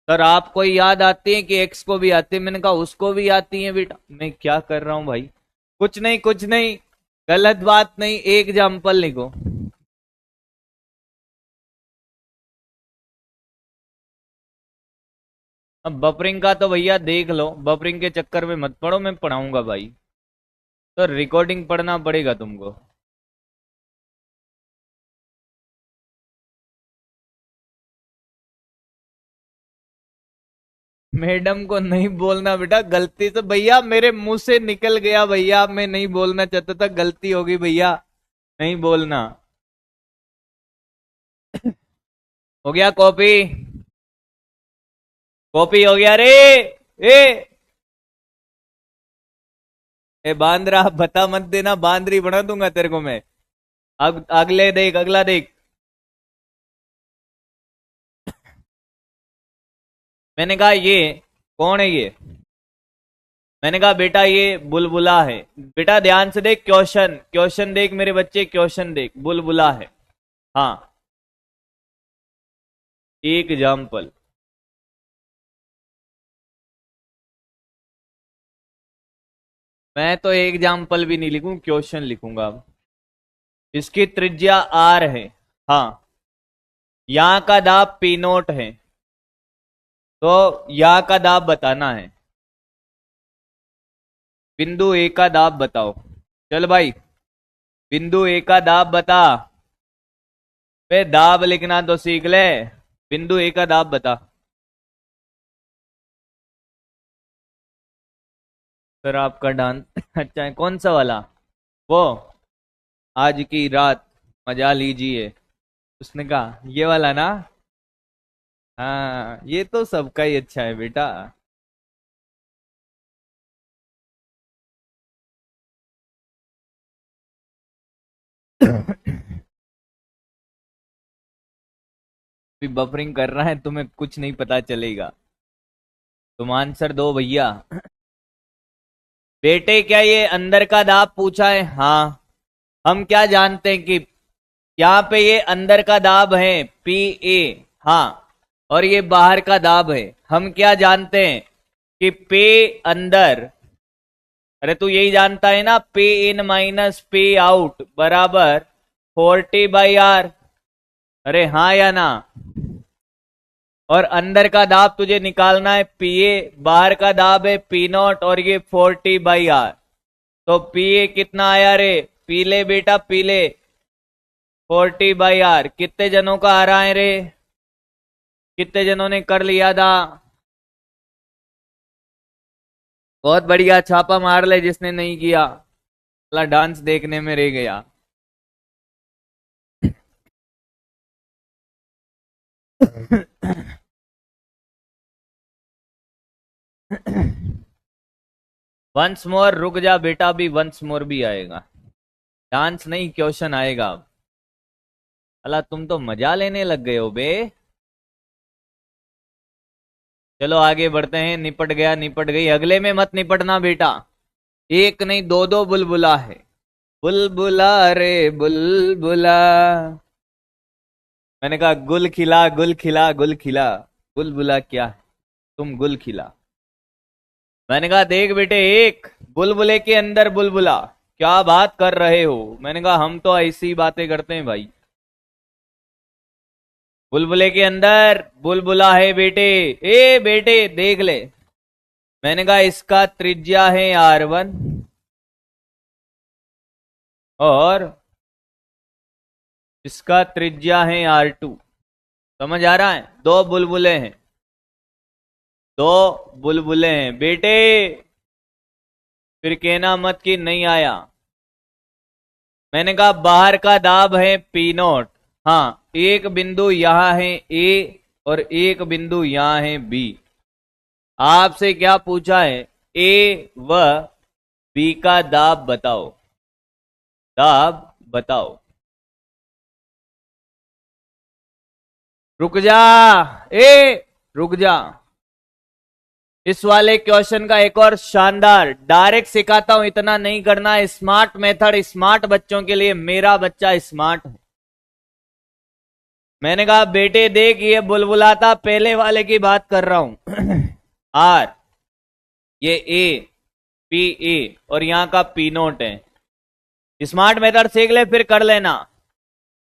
सर आपको याद आती है कि एक्स को भी आती है? मैंने कहा उसको भी आती है बेटा। मैं क्या कर रहा हूं भाई? कुछ नहीं कुछ नहीं, गलत बात नहीं, एक एग्जाम्पल लिखो। अब बफरिंग का तो भैया देख लो, बफरिंग के चक्कर में मत पड़ो, मैं पढ़ाऊंगा भाई। तो रिकॉर्डिंग पढ़ना पड़ेगा तुमको। मैडम को नहीं बोलना बेटा, गलती से भैया मेरे मुंह से निकल गया भैया, मैं नहीं बोलना चाहता था, गलती होगी भैया, नहीं बोलना। हो गया कॉपी? कॉपी हो गया रे? ए ए बांद रहा, बता मत देना, बांदरी बना दूंगा तेरे को मैं। अब अगले देख, अगला देख। मैंने कहा ये कौन है ये? मैंने कहा बेटा ये बुलबुला है। बेटा ध्यान से देख, क्वेश्चन क्वेश्चन देख मेरे बच्चे, क्वेश्चन देख, बुलबुला है। हाँ, एक एग्जाम्पल। मैं तो एक एग्जाम्पल भी नहीं लिखूं, क्वेश्चन लिखूंगा अब। इसकी त्रिज्या आर है। हाँ, यहां का दाब पी नोट है, तो यहां का दाब बताना है। बिंदु ए का दाब बताओ। चल भाई, बिंदु ए का दाब बता। बे दाब लिखना तो सीख ले, बिंदु ए का दाब बता। सर आपका डांस अच्छा है, कौन सा वाला? वो आज की रात मजा लीजिए, उसने कहा ये वाला ना? हाँ, ये तो सबका ही अच्छा है बेटा। भी बफरिंग कर रहा है, तुम्हें कुछ नहीं पता चलेगा। तुम आंसर दो भैया। बेटे क्या ये अंदर का दाब पूछा है? हाँ। हम क्या जानते हैं कि यहाँ पे ये अंदर का दाब है पी ए। हाँ, और ये बाहर का दाब है। हम क्या जानते हैं कि पे अंदर, अरे तू यही जानता है ना, पे इन माइनस पे आउट बराबर 40/R। अरे हाँ या ना? और अंदर का दाब तुझे निकालना है पी ए, बाहर का दाब है पी नॉट, और ये 40/R। तो पी ए कितना आया रे? पीले बेटा पीले, 40/R। कितने जनों का आ रहा है रे? कितने जनों ने कर लिया था? बहुत बढ़िया, छापा मार ले जिसने नहीं किया, अगला डांस देखने में रह गया। वंस मोर, रुक जा बेटा, भी वंस मोर भी आएगा, डांस नहीं क्वेश्चन आएगा। अला तुम तो मजा लेने लग गए हो बे। चलो आगे बढ़ते हैं, निपट गया निपट गई, अगले में मत निपटना बेटा। एक नहीं दो दो बुलबुला है। बुलबुला रे बुलबुला, मैंने कहा गुल खिला गुल खिला गुल खिला, बुलबुला क्या है? तुम गुल खिला। मैंने कहा देख बेटे, एक बुलबुले के अंदर बुलबुला, क्या बात कर रहे हो? मैंने कहा हम तो ऐसी बातें करते हैं भाई। बुलबुले के अंदर बुलबुला है बेटे। ए बेटे देख ले, मैंने कहा इसका त्रिज्या है R1 और इसका त्रिज्या है R2। समझ आ रहा है? दो बुलबुले हैं, दो बुलबुले हैं बेटे, फिर कहना मत कि नहीं आया। मैंने कहा बाहर का दाब है पी नॉट। हाँ, एक बिंदु यहां है ए और एक बिंदु यहां है बी। आपसे क्या पूछा है? ए व बी का दाब बताओ, दाब बताओ। रुक जा, ए रुक जा। इस वाले क्वेश्चन का एक और शानदार, डायरेक्ट सिखाता हूं, इतना नहीं करना है, स्मार्ट मेथड स्मार्ट बच्चों के लिए, मेरा बच्चा स्मार्ट है। मैंने कहा बेटे देख ये बुलबुलाता पहले वाले की बात कर रहा हूं आर, ये ए पी ए और यहां का पी नोट है। स्मार्ट मेथड सीख ले फिर कर लेना।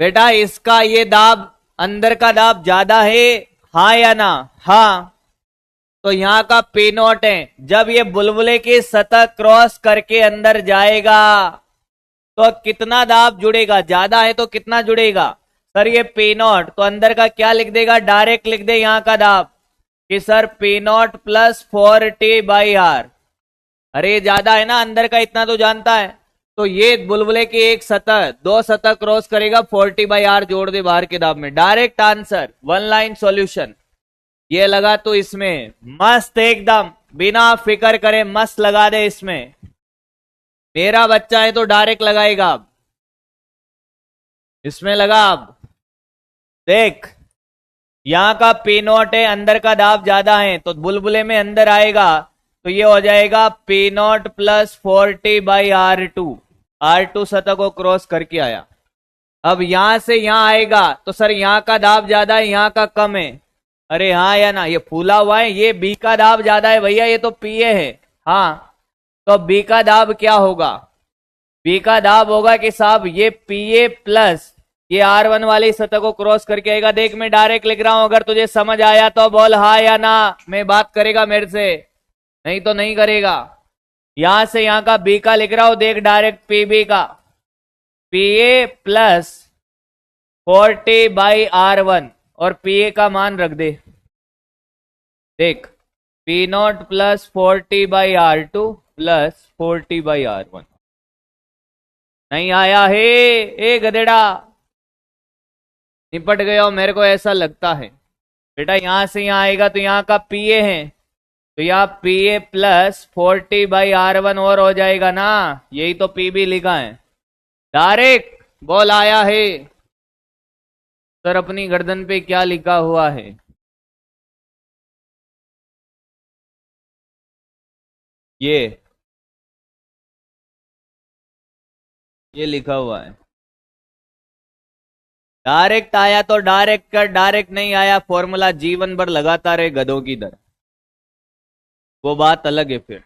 बेटा इसका ये दाब, अंदर का दाब ज्यादा है, हाँ या ना? हाँ। तो यहां का पी नोट है, जब ये बुलबुले की सतह क्रॉस करके अंदर जाएगा तो कितना दाब जुड़ेगा? ज्यादा है तो कितना जुड़ेगा? सर ये पी नोट, तो अंदर का क्या लिख देगा? डायरेक्ट लिख दे यहां का दाब कि sir P note plus 4t/r। अरे ज्यादा है ना, अंदर का इतना तो जानता है। तो ये बुलबुले की एक सतह, दो सतह क्रॉस करेगा, 40/r जोड़ दे बाहर के दाब में। Direct answer, one line solution. ये लगा तो इसमें मस्त, एकदम बिना फिक्र करे मस्त लगा दे इसमें। मेरा बच्चा है तो डायरेक्ट लगाएगा। अब इसमें लगा। अब देख यहां का पी नोट है, अंदर का दाब ज्यादा है तो बुलबुले में अंदर आएगा तो ये हो जाएगा P note plus 40/r2। R2 सतह को क्रॉस करके आया। अब यहां से यहां आएगा तो सर यहां का दाब ज्यादा है, यहां का कम है। अरे हाँ या ना? ये फूला हुआ है, ये बी का दाब ज्यादा है भैया, ये तो पी ए है। हाँ, तो बी का दाब क्या होगा? बी का दाब होगा कि साहब ये पी ए प्लस ये R1 वाली सतह को क्रॉस करके आएगा। देख मैं डायरेक्ट लिख रहा हूं, अगर तुझे समझ आया तो बोल हाँ या ना। मैं बात करेगा मेरे से, नहीं तो नहीं करेगा। यहां से यहां का बी का लिख रहा हूं, देख डायरेक्ट पी बी का, पी ए प्लस 40/r1 और पी ए का मान रख दे। देख P naught plus 40/r2 plus 40/r1। नहीं आया है? ए गधेड़ा, निपट गया हो मेरे को ऐसा लगता है। बेटा यहां से यहां आएगा तो यहां का पी ए है, तो यहाँ पी ए प्लस 40/r1 और हो जाएगा ना। यही तो पी बी लिखा है। डायरेक्ट बोल आया है। सर अपनी गर्दन पे क्या लिखा हुआ है? ये लिखा हुआ है। डायरेक्ट आया तो डायरेक्ट कर, डायरेक्ट नहीं आया फॉर्मूला जीवन भर लगाता रहे गधों की तरह, वो बात अलग है फिर।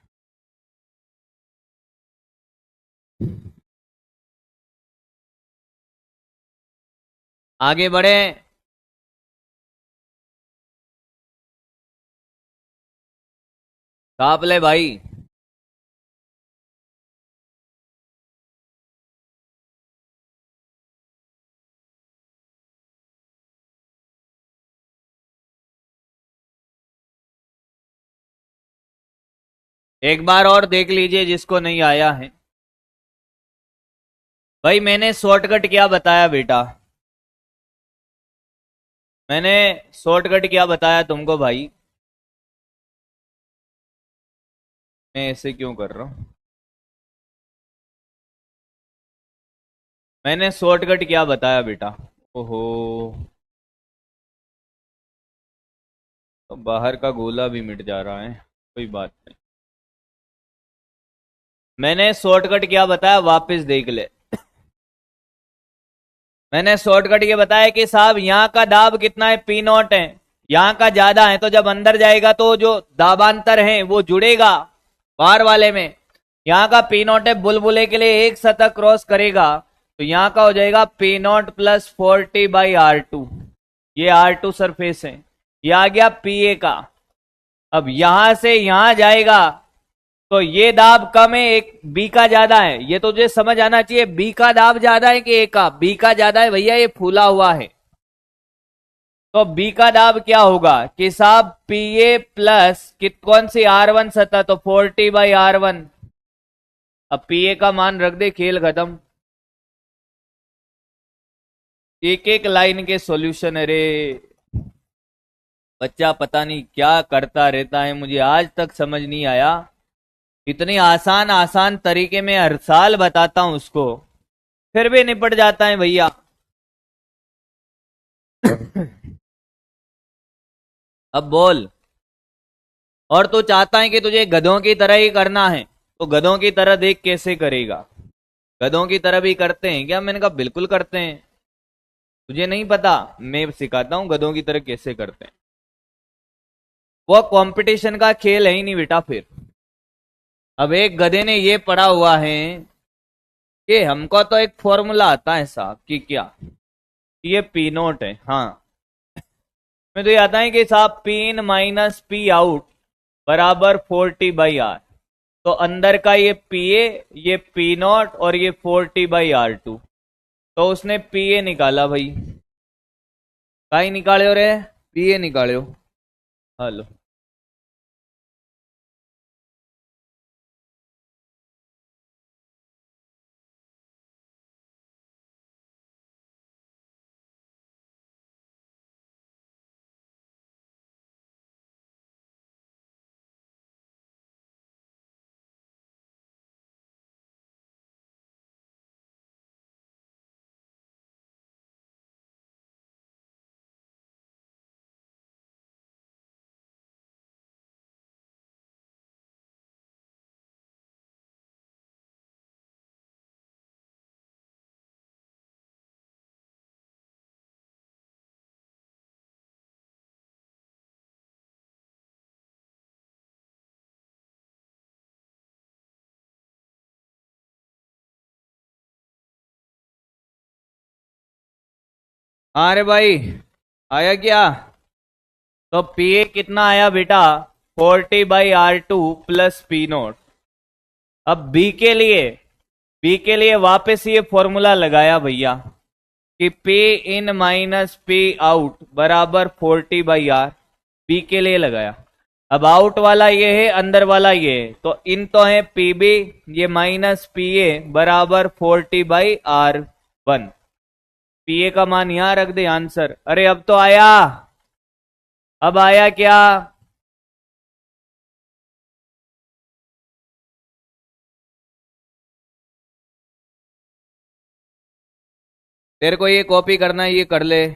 आगे बढ़े। काप ले भाई। एक बार और देख लीजिए जिसको नहीं आया है। भाई मैंने शॉर्टकट क्या बताया बेटा? मैंने शॉर्टकट क्या बताया तुमको भाई? मैं ऐसे क्यों कर रहा हूं? मैंने शॉर्टकट क्या बताया बेटा? ओहो, तो बाहर का गोला भी मिट जा रहा है, कोई बात नहीं। मैंने शॉर्टकट क्या बताया वापस देख ले। मैंने शॉर्टकट ये बताया कि साहब यहाँ का दाब कितना है? पी नॉट है, यहाँ का ज्यादा है, तो जब अंदर जाएगा तो जो दाबांतर है वो जुड़ेगा बाहर वाले में। यहाँ का पी नॉट है, बुलबुले के लिए एक सतह क्रॉस करेगा तो यहाँ का हो जाएगा पी नॉट प्लस 40/r2। ये R2 सरफेस है, ये आ गया पी ए का। अब यहां से यहां जाएगा तो ये दाब कम है, एक बी का ज्यादा है। ये तो तुझे समझ आना चाहिए, बी का दाब ज्यादा है कि ए का? बी का ज्यादा है भैया, ये फूला हुआ है। तो बी का दाब क्या होगा कि साहब पी ए प्लस कौन सी R1 सतह, तो 40/r1। अब पी ए का मान रख दे, खेल खत्म। एक एक लाइन के सॉल्यूशन। अरे बच्चा पता नहीं क्या करता रहता है, मुझे आज तक समझ नहीं आया। इतनी आसान आसान तरीके में हर साल बताता हूं उसको, फिर भी निपट जाता है भैया। अब बोल। और तू चाहता है कि तुझे गधों की तरह ही करना है, तो गधों की तरह देख कैसे करेगा। गधों की तरह भी करते हैं क्या? मैंने कहा बिल्कुल करते हैं। तुझे नहीं पता, मैं सिखाता हूं गधों की तरह कैसे करते हैं। वो कंपटीशन का खेल है ही नहीं बेटा। फिर अब एक गधे ने ये पढ़ा हुआ है कि हमको तो एक फॉर्मूला आता है साहब कि क्या, ये पी नोट है। हाँ, मैं तो ये आता है कि साहब P in minus P out बराबर 40/R। तो अंदर का ये पी ए, ये पी नॉट और ये 40/R2। तो उसने पी ए निकाला भाई। काई निकाले रे? पी ए निकाले। हेलो, अरे भाई आया क्या? तो पी ए कितना आया बेटा? 40/R2 plus P note. अब बी के लिए वापस ये फॉर्मूला लगाया भैया कि P in minus P out बराबर 40/R। बी के लिए लगाया। अब आउट वाला ये है, अंदर वाला ये है, तो इन तो है पी बी, ये माइनस पी ए बराबर 40/R1। पी ए का मान यहां रख दे आंसर। अरे अब तो आया। अब आया क्या? तेरे को ये कॉपी करना है ये कर ले,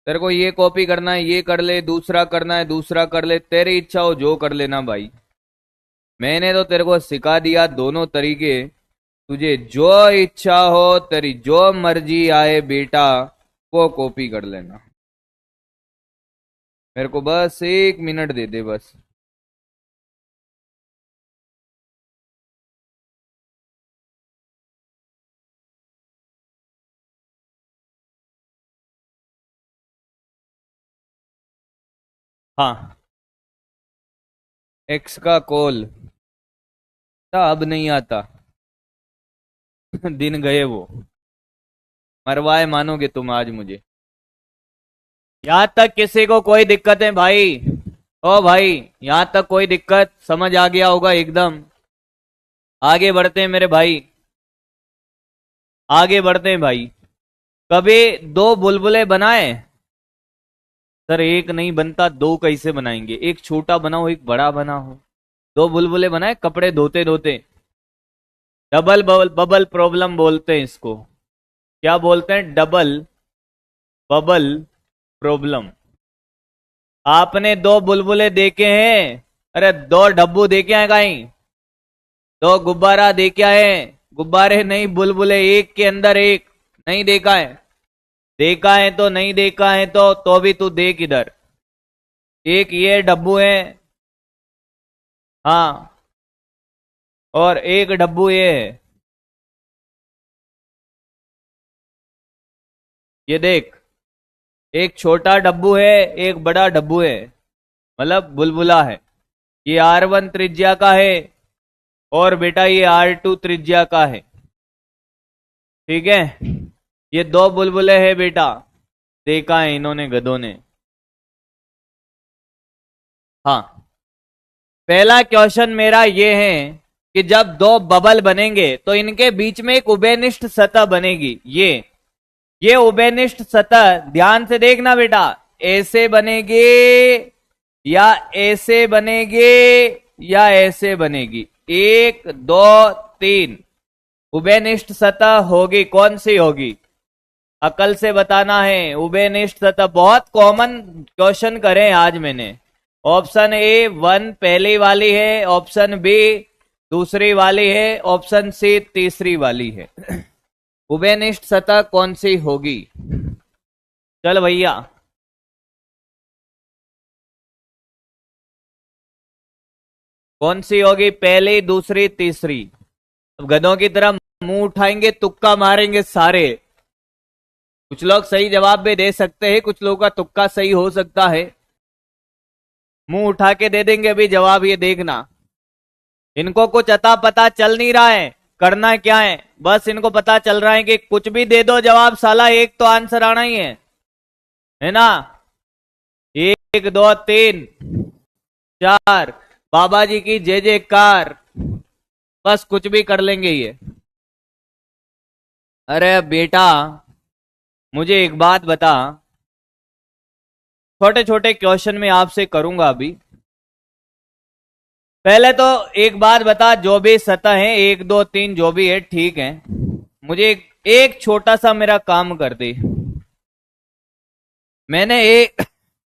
तेरे को ये कॉपी करना है ये कर ले, दूसरा करना है दूसरा कर ले, तेरी इच्छा हो जो कर लेना भाई। मैंने तो तेरे को सिखा दिया दोनों तरीके। तुझे जो इच्छा हो, तेरी जो मर्जी आए बेटा, वो कॉपी कर लेना। मेरे को बस 1 मिनट दे दे बस। हाँ, एक्स का कॉल अब नहीं आता। दिन गए वो। मरवाए मानोगे तुम आज मुझे। यहां तक किसी को कोई दिक्कत है भाई? ओ भाई, यहां तक कोई दिक्कत समझ आ गया होगा एकदम। आगे बढ़ते हैं मेरे भाई, आगे बढ़ते हैं भाई। कभी दो बुलबुले बनाए? सर एक नहीं बनता, दो कैसे बनाएंगे? एक छोटा बनाओ एक बड़ा बनाओ। दो बुलबुले बनाए कपड़े धोते धोते। डबल बबल बबल प्रॉब्लम बोलते हैं इसको। क्या बोलते हैं? Double bubble problem. आपने दो बुलबुले देखे हैं? अरे दो डब्बू देखे हैं कहीं? दो गुब्बारा देखे हैं? गुब्बारे नहीं, बुलबुले एक के अंदर एक। नहीं देखा है? देखा है तो नहीं देखा है तो भी तू देख इधर। एक ये डब्बू है, हाँ, और एक डब्बू ये है। ये देख, एक छोटा डब्बू है, एक बड़ा डब्बू है, मतलब बुलबुला है। ये R1 त्रिज्या का है और बेटा ये R2 त्रिज्या का है। ठीक है, ये दो बुलबुले हैं बेटा। देखा है इन्होंने गधों ने। हाँ, पहला क्वेश्चन मेरा ये है कि जब दो बबल बनेंगे तो इनके बीच में एक उभयनिष्ठ सतह बनेगी। ये उभयनिष्ठ सतह ध्यान से देखना बेटा, ऐसे बनेगी या ऐसे बनेगी या ऐसे बनेगी। 1 2 3 उभयनिष्ठ सतह होगी। कौन सी होगी? अकल से बताना है। उभयनिष्ठ सतह बहुत कॉमन क्वेश्चन करे आज मैंने। ऑप्शन ए 1 पहली वाली है, ऑप्शन बी दूसरी वाली है, ऑप्शन सी तीसरी वाली है। उभयनिष्ठ सतह कौन सी होगी? चल भैया, कौन सी होगी? पहली, दूसरी, तीसरी? अब गधों की तरह मुंह उठाएंगे, तुक्का मारेंगे सारे। कुछ लोग सही जवाब भी दे सकते हैं, कुछ लोगों का तुक्का सही हो सकता है। मुंह उठा के दे देंगे अभी जवाब, ये देखना। इनको कुछ अता पता चल नहीं रहा है करना क्या है, बस इनको पता चल रहा है कि कुछ भी दे दो जवाब, साला एक तो आंसर आना ही है ना? एक, दो, तीन, चार, बाबा जी की जय जयकार। बस कुछ भी कर लेंगे ये। अरे बेटा, मुझे एक बात बता, छोटे छोटे क्वेश्चन में आपसे करूंगा अभी। पहले तो एक बात बता, जो भी सतह है, एक, दो, तीन, जो भी है ठीक है, मुझे एक छोटा सा मेरा काम कर दे। मैंने एक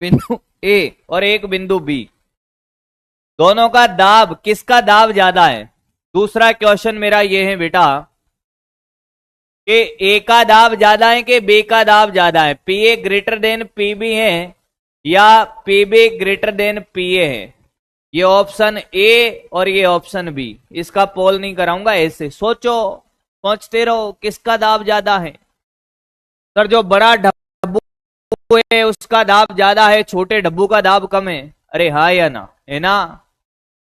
बिंदु ए और एक बिंदु बी, दोनों का दाब, किसका दाब ज्यादा है? दूसरा क्वेश्चन मेरा ये है बेटा कि ए का दाब ज्यादा है कि बी का दाब ज्यादा है? P A greater than P B है या P B greater than P A है? ये ऑप्शन ए और ये ऑप्शन बी। इसका पोल नहीं कराऊंगा, ऐसे सोचो, सोचते रहो किसका दाब ज्यादा है। सर जो बड़ा डब्बू है उसका दाब ज्यादा है, छोटे डब्बू का दाब कम है। अरे हाँ या ना? है ना?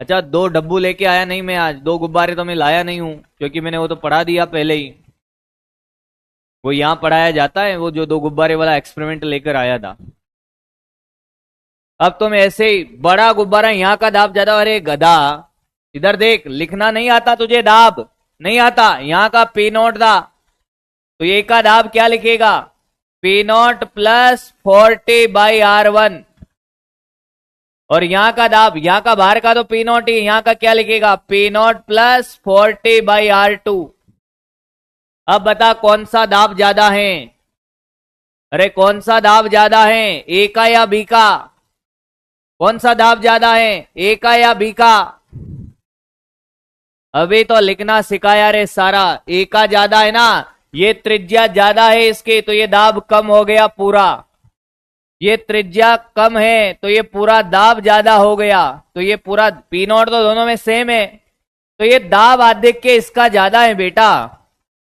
अच्छा, दो डब्बू लेके आया नहीं मैं आज, दो गुब्बारे तो मैं लाया नहीं हूं, क्योंकि मैंने वो तो पढ़ा दिया पहले ही। वो यहां पढ़ाया जाता है, वो जो दो गुब्बारे वाला एक्सपेरिमेंट लेकर आया था। अब तुम ऐसे ही, बड़ा गुब्बारा यहाँ का दाब ज्यादा। अरे गधा, इधर देख, लिखना नहीं आता तुझे? दाब नहीं आता? यहाँ का पी नॉट था, तो ये का दाब क्या लिखेगा? P naught plus 40/R1। और यहाँ का दाब, यहाँ का बाहर का तो पी नॉट ही, यहाँ का क्या लिखेगा? P naught plus 40/R2। अब बता कौन सा दाब ज्यादा है? अरे कौन सा दाब ज्यादा है, ए का या बी का? कौन सा दाब ज्यादा है, ए का या बी का? अभी तो लिखना सिखाया रे सारा। ए का ज्यादा है ना, ये त्रिज्या ज्यादा है इसके, तो ये दाब कम हो गया पूरा। ये त्रिज्या कम है तो ये पूरा दाब ज्यादा हो गया, तो ये पूरा पी नॉट तो दोनों में सेम है, तो ये दाब आधे के इसका ज्यादा है बेटा।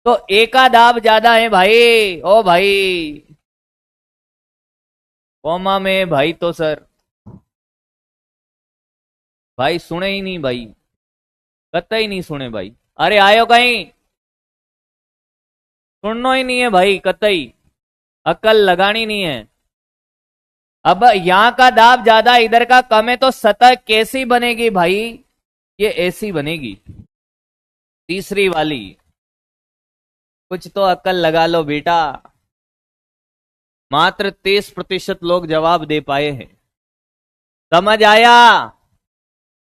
तो ए का दाब ज्यादा है भाई। ओ भाई, कोमा में भाई, तो सर भाई सुने ही नहीं भाई, कतई नहीं सुने भाई। अरे आयो कहीं, सुनना ही नहीं है भाई कतई, अकल लगानी नहीं है। अब यहां का दाब ज्यादा, इधर का कम है, तो सतह कैसी बनेगी भाई? ये ऐसी बनेगी, तीसरी वाली। कुछ तो अकल लगा लो बेटा। मात्र 30% लोग जवाब दे पाए हैं। समझ आया?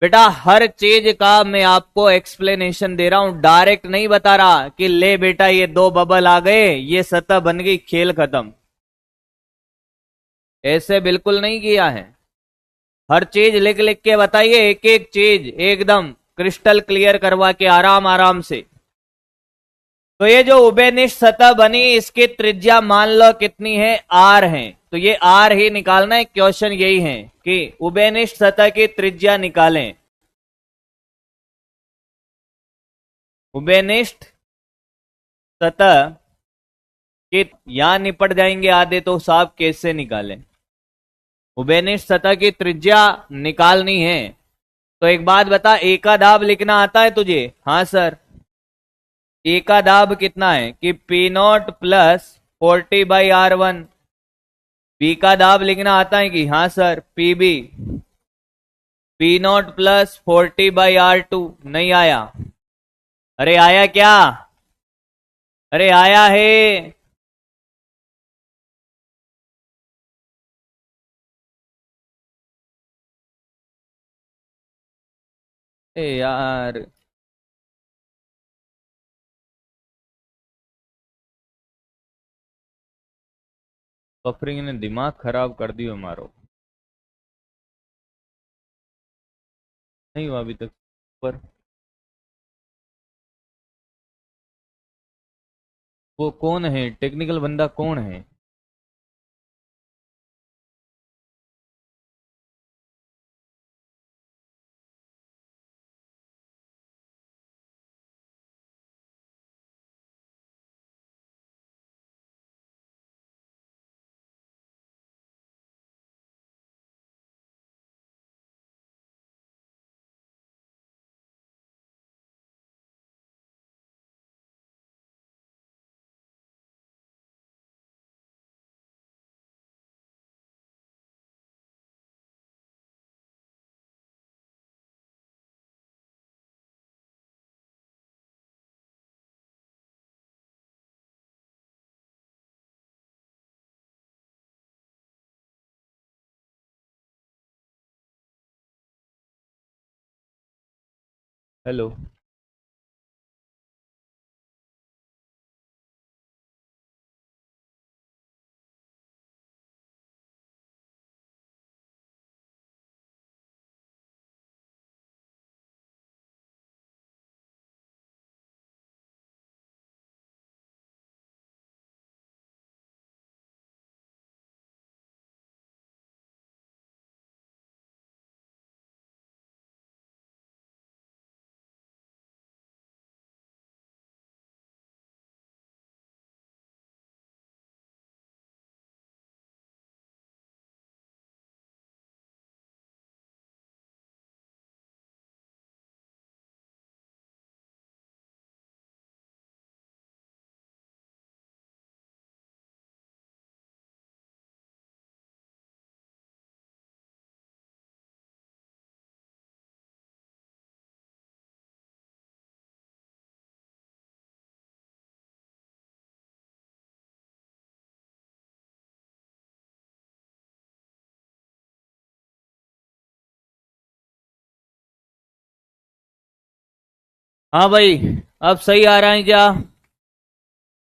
बेटा हर चीज का मैं आपको एक्सप्लेनेशन दे रहा हूं, डायरेक्ट नहीं बता रहा कि ले बेटा ये दो बबल आ गए, ये सतह बन गई, खेल खत्म। ऐसे बिल्कुल नहीं किया है। हर चीज लिख लिख के बताइए, एक एक चीज एकदम क्रिस्टल क्लियर करवा के आराम आराम से। तो ये जो उभयनिष्ठ सतह बनी, इसकी त्रिज्या मान लो कितनी है? आर है। तो ये आर ही निकालना है, क्वेश्चन यही है कि उभयनिष्ठ सतह की त्रिज्या निकालें। उभयनिष्ठ सतह के यहां निपट जाएंगे आधे, तो साहब कैसे निकालें? उभयनिष्ठ सतह की त्रिज्या निकालनी है, तो एक बात बता, ए का दाब लिखना आता है तुझे? हाँ सर। ए का दाब कितना है कि P naught plus 40/R1। B का दाब लिखना आता है कि? हाँ sir. P B, P naught plus 40/R2। नहीं आया? अरे आया क्या? अरे आया है। ए यार, बफरिंग ने दिमाग खराब कर दियो हमारो। नहीं हुआ अभी तक पर। वो कौन है टेक्निकल बंदा, कौन है? हेलो। हाँ भाई, अब सही आ रहा है क्या?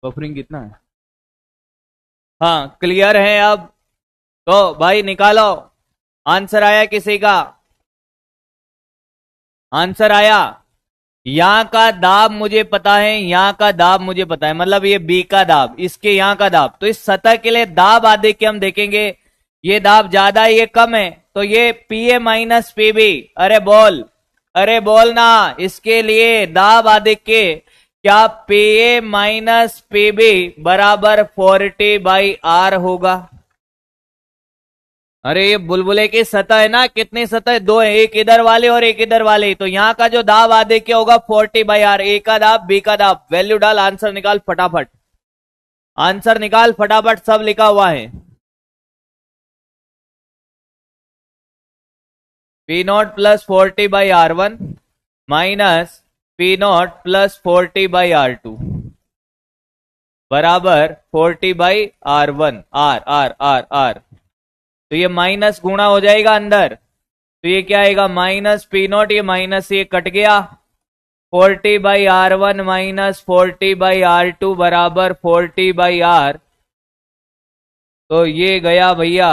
बफरिंग कितना है? हाँ क्लियर है अब। तो भाई निकालो, आंसर आया किसी का? आंसर आया। यहाँ का दाब मुझे पता है, यहाँ का दाब मुझे पता है, मतलब ये बी का दाब, इसके यहाँ का दाब, तो इस सतह के लिए दाब आदि के हम देखेंगे। ये दाब ज्यादा है, ये कम है, तो ये पी ए माइनस पीबी। अरे बोल, अरे बोल ना। इसके लिए दाब आदि के क्या पी ए माइनस पीबी बराबर 40/R होगा? अरे ये बुलबुले की सतह है ना, कितनी सतह? दो है, एक इधर वाले और एक इधर वाले, तो यहाँ का जो दाब आधे क्या होगा? 40/R। ए का दाब, बी का दाब, वैल्यू डाल, आंसर निकाल फटाफट। आंसर निकाल फटाफट, सब लिखा हुआ है। P naught plus 40/R1 minus P naught plus 40/R2 बराबर 40/R1। Are are are are, तो ये माइनस गुणा हो जाएगा अंदर, तो ये क्या आएगा? माइनस पी नॉट, ये माइनस ये कट गया, 40/R1 माइनस 40/R2 बराबर 40/R। तो ये गया भैया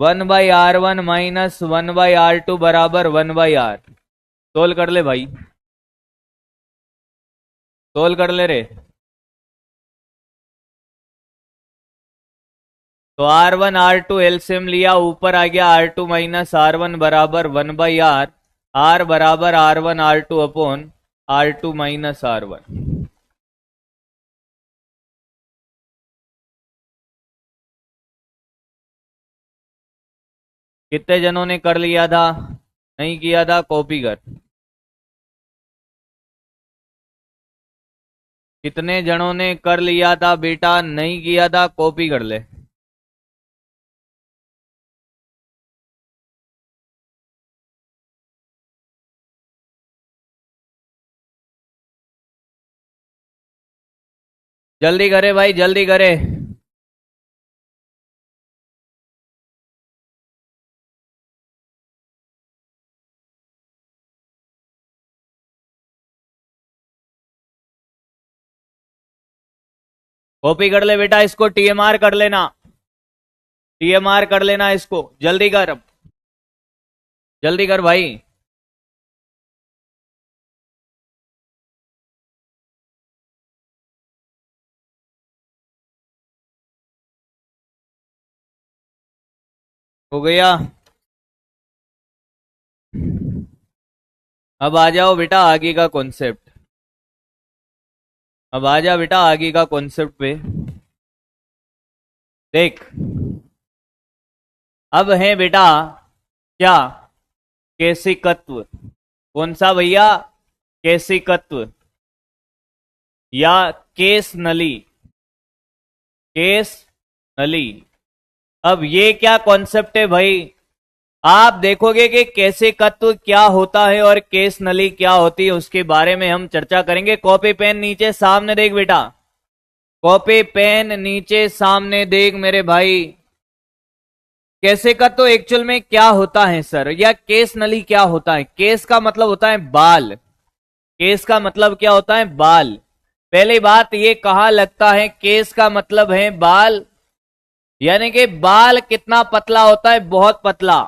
1/R1 माइनस 1/R2 बराबर 1/R। सोल्व कर ले भाई, सोल्व कर ले रे। तो R1 R2 एलसीएम लिया, ऊपर आ गया R2 माइनस R1 बराबर 1/R। R बराबर R1 R2 upon R2 minus R1। कितने जनों ने कर लिया था? नहीं किया था, कॉपी कर। कितने जनों ने कर लिया था बेटा? नहीं किया था, कॉपी कर ले। जल्दी करे भाई, जल्दी करे। कॉपी कर ले बेटा, इसको टीएमआर कर लेना, टीएमआर कर लेना इसको, जल्दी कर, जल्दी कर भाई। हो गया। अब आ जाओ बेटा आगे का कॉन्सेप्ट। अब आ जा बेटा आगे का कॉन्सेप्ट पे। देख, अब है बेटा क्या, केशिकत्व। कौन सा भैया, केशिकत्व या केस नली। केस नली। अब ये क्या कॉन्सेप्ट है भाई, आप देखोगे कि केशिकत्व क्या होता है और केस नली क्या होती है, उसके बारे में हम चर्चा करेंगे। कॉपी पेन नीचे सामने देख बेटा, कॉपी पेन नीचे सामने देख मेरे भाई। केशिकत्व एक्चुअल में क्या होता है सर, या केस नली क्या होता है। केस का मतलब होता है बाल। केस का मतलब क्या होता है, बाल। पहली बात ये कहा लगता है केस का मतलब है बाल, यानी कि बाल कितना पतला होता है, बहुत पतला।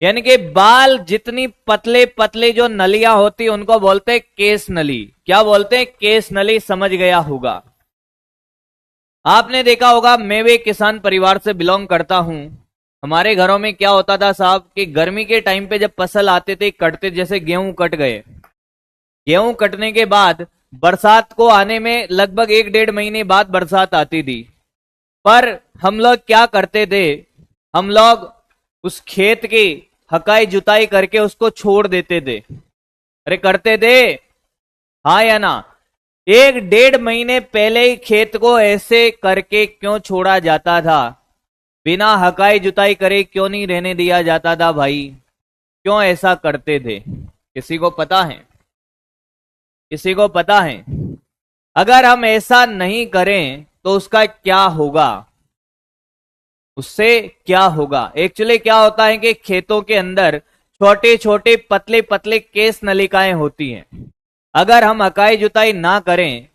यानी कि बाल जितनी पतले पतले जो नलियां होती है उनको बोलते हैं केस नली। क्या बोलते हैं, केस नली। समझ गया होगा। आपने देखा होगा, मैं भी किसान परिवार से बिलोंग करता हूं। हमारे घरों में क्या होता था साहब कि गर्मी के टाइम पे जब फसल आते थे कटते, जैसे गेहूं कट गए, गेहूं कटने के बाद बरसात को आने में लगभग 1-1.5 महीने बाद बरसात आती थी। पर हम लोग क्या करते थे, हम लोग उस खेत की हकाई जुताई करके उसको छोड़ देते थे। अरे करते थे, हाँ या ना। 1-1.5 महीने पहले ही खेत को ऐसे करके क्यों छोड़ा जाता था, बिना हकाई जुताई करे क्यों नहीं रहने दिया जाता था भाई, क्यों ऐसा करते थे, किसी को पता है, किसी को पता है। अगर हम ऐसा नहीं करें तो उसका क्या होगा, उससे क्या होगा। एक्चुअली क्या होता है कि खेतों के अंदर छोटे छोटे पतले पतले केस नलिकाएं होती हैं। अगर हम हकाई जुताई ना करें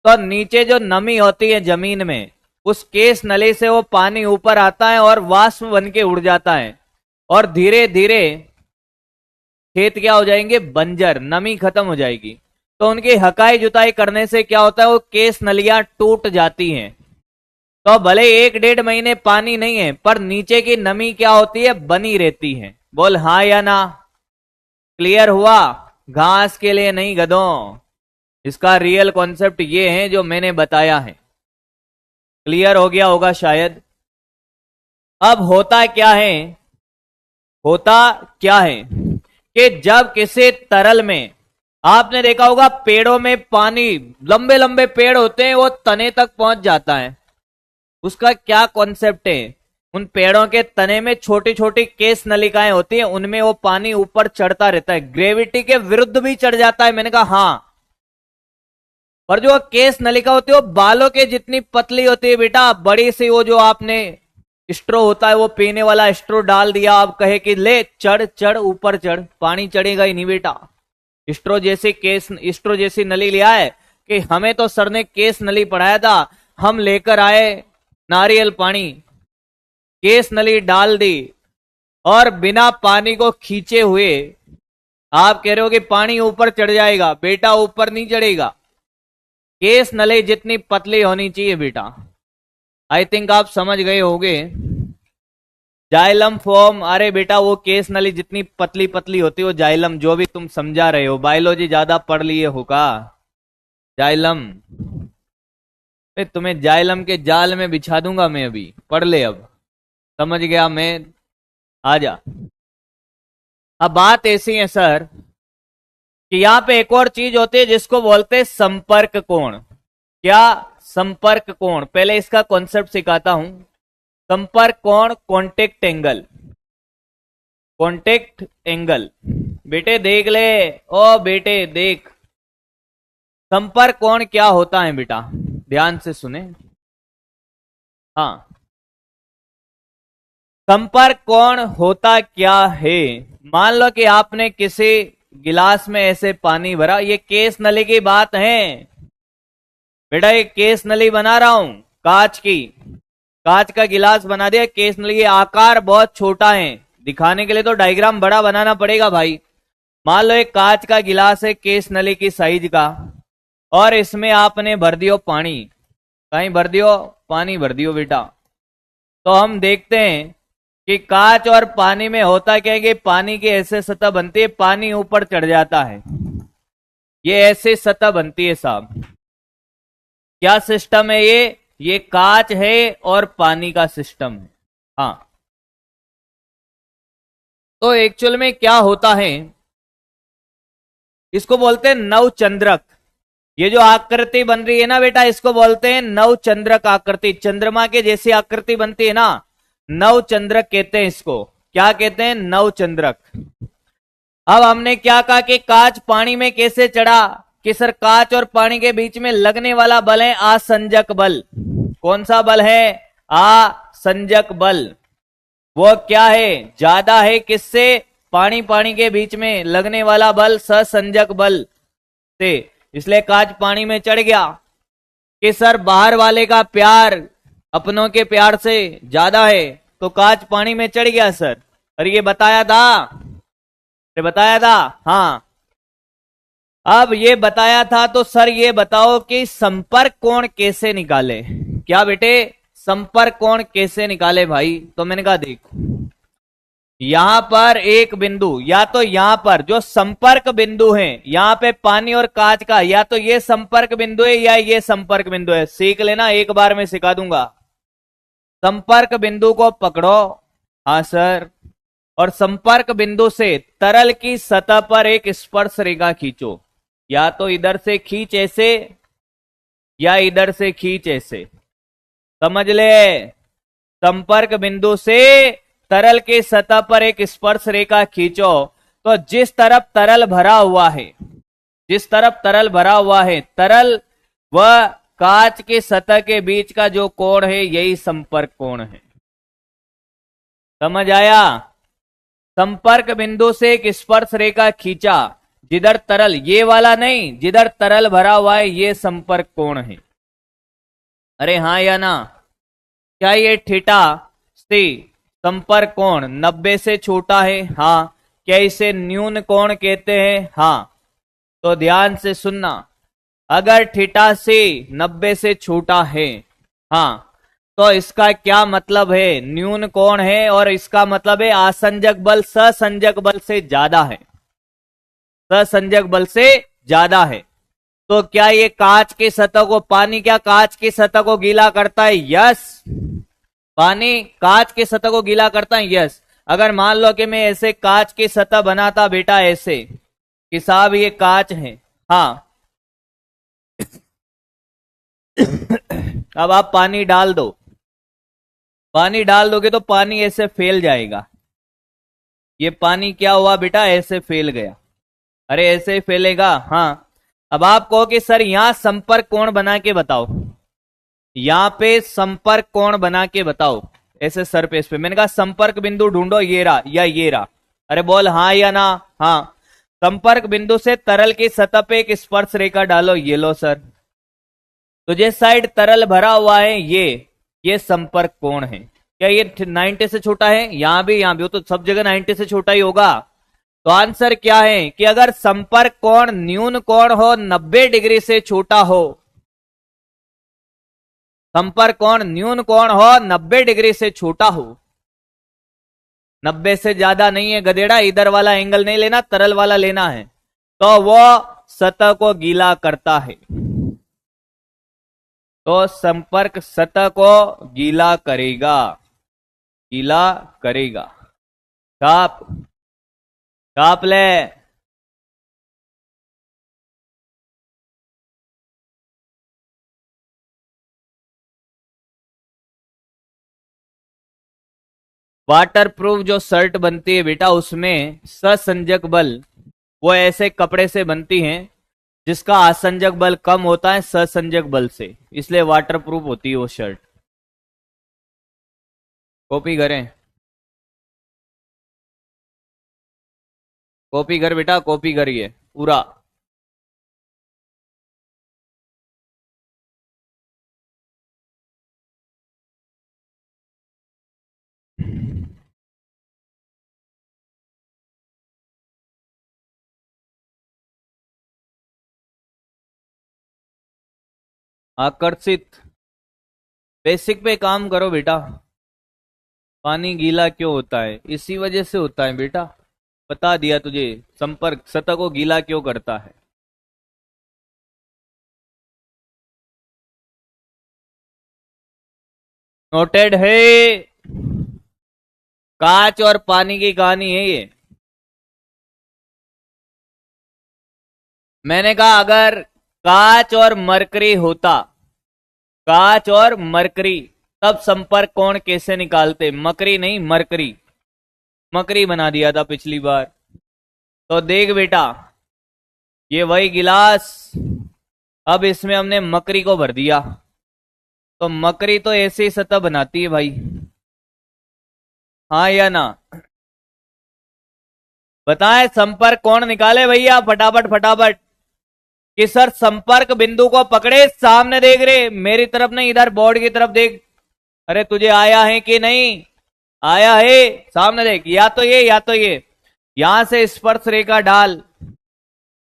तो नीचे जो नमी होती है जमीन में, उस केस नली से वो पानी ऊपर आता है और वाष्प बन के उड़ जाता है, और धीरे धीरे खेत क्या हो जाएंगे, बंजर, नमी खत्म हो जाएगी। तो उनकी हकाई जुताई करने से क्या होता है, वो केस नलियां टूट जाती हैं। तो भले 1-1.5 महीने पानी नहीं है पर नीचे की नमी क्या होती है, बनी रहती है। बोल हाँ या ना। क्लियर हुआ। घास के लिए नहीं गधों, इसका रियल कॉन्सेप्ट ये है जो मैंने बताया है। क्लियर हो गया होगा शायद। अब होता क्या है, होता क्या है कि जब किसी तरल में, आपने देखा होगा पेड़ों में पानी, लंबे लंबे पेड़ होते हैं वो तने तक पहुंच जाता है, उसका क्या कॉन्सेप्ट है, उन पेड़ों के तने में छोटी छोटी केस नलिकाएं होती हैं, उनमें वो पानी ऊपर चढ़ता रहता है, ग्रेविटी के विरुद्ध भी चढ़ जाता है। मैंने कहा हाँ, पर जो केस नलिका होती है वो बालों के जितनी पतली होती है बेटा, बड़ी सी वो जो आपने स्ट्रो होता है वो पीने वाला स्ट्रो डाल दिया, आप कहे कि ले चढ़ चढ़ ऊपर चढ़, पानी चढ़ेगा ही नहीं बेटा। स्ट्रो जैसी केस, स्ट्रो जैसी नली लिया है कि हमें तो सर ने केस नली पढ़ाया था, हम लेकर आए नारियल पानी, केस नली डाल दी और बिना पानी को खींचे हुए आप कह रहे हो कि पानी ऊपर चढ़ जाएगा, बेटा ऊपर नहीं चढ़ेगा। केस नली जितनी पतली होनी चाहिए बेटा। आई थिंक आप समझ गए होंगे। जाइलम फॉर्म, अरे बेटा वो केस नली जितनी पतली पतली होती है वो जाइलम, जो भी तुम समझा रहे हो, बायोलॉजी ज्यादा पढ़ लिए होगा। जाइलम, तुम्हें जाइलम के जाल में बिछा दूंगा मैं, अभी पढ़ ले। अब समझ गया मैं, आजा। अब बात ऐसी है सर कि यहाँ पे एक और चीज होती है जिसको बोलते हैं संपर्क कोण। क्या, संपर्क कोण। पहले इसका कॉन्सेप्ट सिखाता हूं। संपर्क कोण, कॉन्टेक्ट एंगल, कॉन्टेक्ट एंगल। बेटे देख ले, ओ बेटे देख, संपर्क कोण क्या होता है बेटा, ध्यान से सुने। हाँ, संपर्क कोण होता क्या है, मान लो कि आपने किसी गिलास में ऐसे पानी भरा, ये केस नली की बात है बेटा, ये केस नली बना रहा हूं कांच की, कांच का गिलास बना दिया, केस नली, आकार बहुत छोटा है, दिखाने के लिए तो डायग्राम बड़ा बनाना पड़ेगा भाई। मान लो एक कांच का गिलास है केस नली की साइज का, और इसमें आपने भर दियो पानी, कहीं भर दियो पानी, भर दियो बेटा। तो हम देखते हैं कि कांच और पानी में होता क्या है कि पानी की ऐसे सतह बनती है, पानी ऊपर चढ़ जाता है, ये ऐसे सतह बनती है साहब। क्या सिस्टम है ये कांच है और पानी का सिस्टम है। हाँ, तो एक्चुअल में क्या होता है, इसको बोलते हैं नवचंद्रक। ये जो आकृति बन रही है ना बेटा, इसको बोलते हैं नवचंद्रक आकृति। चंद्रमा के जैसी आकृति बनती है ना, नवचंद्रक कहते हैं इसको। क्या कहते हैं? नवचंद्रक। अब हमने क्या कहा कि कांच पानी में कैसे चढ़ा, कि सर कांच और पानी के बीच में लगने वाला बल है आसंजक बल। कौन सा बल है? आसंजक बल। वो क्या है? ज्यादा है किससे? पानी पानी के बीच में लगने वाला बल ससंजक बल से। इसलिए कांच पानी में चढ़ गया कि सर बाहर वाले का प्यार अपनों के प्यार से ज्यादा है, तो कांच पानी में चढ़ गया सर। और ये बताया था, ये बताया था। हाँ, अब ये बताया था तो सर ये बताओ कि संपर्क कोण कैसे निकाले। क्या बेटे? संपर्क कोण कैसे निकाले भाई? तो मैंने कहा देखो, यहां पर एक बिंदु, या तो यहां पर जो संपर्क बिंदु है, यहां पे पानी और कांच का, या तो ये संपर्क बिंदु है या ये संपर्क बिंदु है। सीख लेना, एक बार में सिखा दूंगा। संपर्क बिंदु को पकड़ो, हाँ सर, और संपर्क बिंदु से तरल की सतह पर एक स्पर्श रेखा खींचो। या तो इधर से खींच ऐसे, या इधर से खींच ऐसे। समझ ले, संपर्क बिंदु से तरल के सतह पर एक स्पर्श रेखा खींचो, तो जिस तरफ तरल भरा हुआ है, जिस तरफ तरल भरा हुआ है, तरल व कांच के सतह के बीच का जो कोण है, यही संपर्क कोण है। समझ आया? संपर्क बिंदु से एक स्पर्श रेखा खींचा, जिधर तरल, ये वाला नहीं, जिधर तरल भरा हुआ है, ये संपर्क कोण है। अरे हाँ या ना? क्या ये थीटा से संपर्क कोण 90 से छोटा है? हाँ। क्या इसे न्यून कोण कहते हैं? हाँ। तो ध्यान से सुनना, अगर थीटा से 90 से छोटा है, हाँ, तो इसका क्या मतलब है? न्यून कोण है, और इसका मतलब है आसंजक बल ससंजक बल से ज्यादा है, ससंजक बल से ज्यादा है। तो क्या ये कांच की सतह को, पानी क्या कांच की सतह को गीला करता है? यस, पानी कांच की सतह को गीला करता है। यस। अगर मान लो कि मैं ऐसे कांच की सतह बनाता बेटा, ऐसे कि साहब ये कांच है, हाँ, अब आप पानी डाल दो, पानी डाल दोगे तो पानी ऐसे फैल जाएगा। ये पानी क्या हुआ बेटा? ऐसे फैल गया। अरे ऐसे ही फैलेगा, हाँ। अब आप कहो कि सर यहां संपर्क कोण बना के बताओ, यहां पे संपर्क कोण बना के बताओ, ऐसे सरफेस पे। मैंने कहा संपर्क बिंदु ढूंढो, ये रहा या ये रहा। अरे बोल हाँ या ना? हाँ। संपर्क बिंदु से तरल की सतह पे एक स्पर्श रेखा डालो, ये लो सर। तो जिस साइड तरल भरा हुआ है, ये संपर्क कोण है। क्या ये 90 से छोटा है? यहां भी, यहां भी, वो तो सब जगह 90 से छोटा ही होगा। तो आंसर क्या है कि अगर संपर्क कोण न्यून कोण हो, 90 डिग्री से छोटा हो, संपर्क कोण न्यून कोण हो, 90 डिग्री से छोटा हो, 90 से ज्यादा नहीं है गधेड़ा, इधर वाला एंगल नहीं लेना, तरल वाला लेना है, तो वो सतह को गीला करता है। तो संपर्क सतह को गीला करेगा, गीला करेगा। काप, काप ले। वाटरप्रूफ जो शर्ट बनती है बेटा, उसमें ससंजक बल वो ऐसे कपड़े से बनती हैं जिसका आसंजक बल कम होता है ससंजक बल से, इसलिए वाटरप्रूफ होती है वो शर्ट। कॉपी करें, कॉपी कर बेटा, कॉपी करिए पूरा। आकर्षित, बेसिक पे काम करो बेटा। पानी गीला क्यों होता है? इसी वजह से होता है बेटा, बता दिया तुझे। संपर्क सतह को गीला क्यों करता है? नोटेड है। कांच और पानी की कहानी है ये। मैंने कहा अगर कांच और मरकरी होता, कांच और मरकरी, तब संपर्क कोण कैसे निकालते? मकरी नहीं, मरकरी। मकरी बना दिया था पिछली बार। तो देख बेटा, ये वही गिलास, अब इसमें हमने मकरी को भर दिया। तो मकरी तो ऐसे ही सतह बनाती है भाई, हाँ या ना? बताएं संपर्क कोण निकाले भैया, फटाफट फटाफट। कि सर संपर्क बिंदु को पकड़े, सामने देख रहे, मेरी तरफ नहीं, इधर बोर्ड की तरफ देख। अरे तुझे आया है कि नहीं? आया है, सामने देख। या तो ये या तो ये। यहां से स्पर्श रेखा डाल।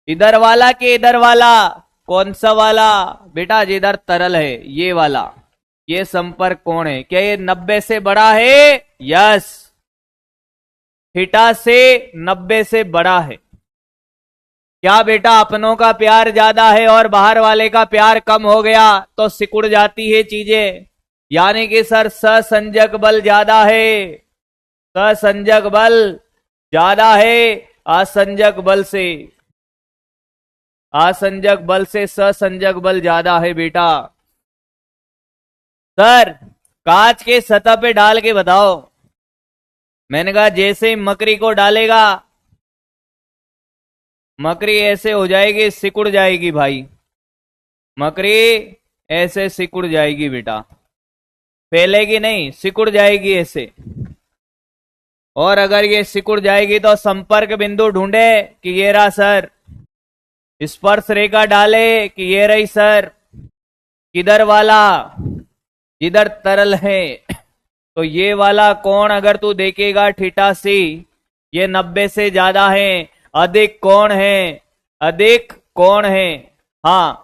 इधर वाला कि इधर वाला? कौन सा वाला बेटा? जिधर तरल है, ये वाला। ये संपर्क कोण है। क्या ये 90 से बड़ा है? यस, थीटा से 90 से बड़ा है। क्या बेटा अपनों का प्यार ज्यादा है और बाहर वाले का प्यार कम हो गया तो सिकुड़ जाती है चीजें? यानी कि सर असंजक बल ज्यादा है, असंजक बल ज्यादा है असंजक बल से, असंजक बल से ससंजक बल ज्यादा है बेटा। सर कांच के सतह पे डाल के बताओ। मैंने कहा जैसे ही मकरी को डालेगा, मकरी ऐसे हो जाएगी, सिकुड़ जाएगी भाई। मकरी ऐसे सिकुड़ जाएगी बेटा, फैलेगी नहीं, सिकुड़ जाएगी ऐसे। और अगर ये सिकुड़ जाएगी तो संपर्क बिंदु ढूंढे कि ये रहा सर, स्पर्श रेखा डाले कि ये रही सर, किधर वाला? जिधर तरल है। तो ये वाला कोण अगर तू देखेगा थीटा सी, ये 90 से ज्यादा है, अधिक कोण है, अधिक कोण है। हाँ,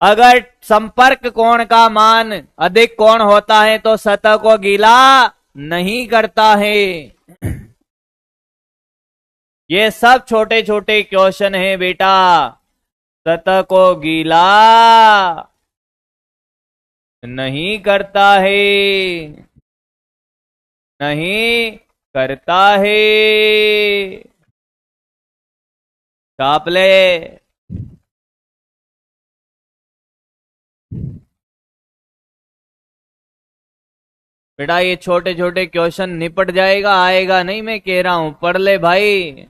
अगर संपर्क कोण का मान अधिक कोण होता है तो सतह को गीला नहीं करता है। ये सब छोटे छोटे क्वेश्चन हैं बेटा, सतह को गीला नहीं करता है, नहीं करता है। छाप ले। बेटा ये छोटे छोटे क्वेश्चन निपट जाएगा, आएगा नहीं, मैं कह रहा हूं, पढ़ ले भाई।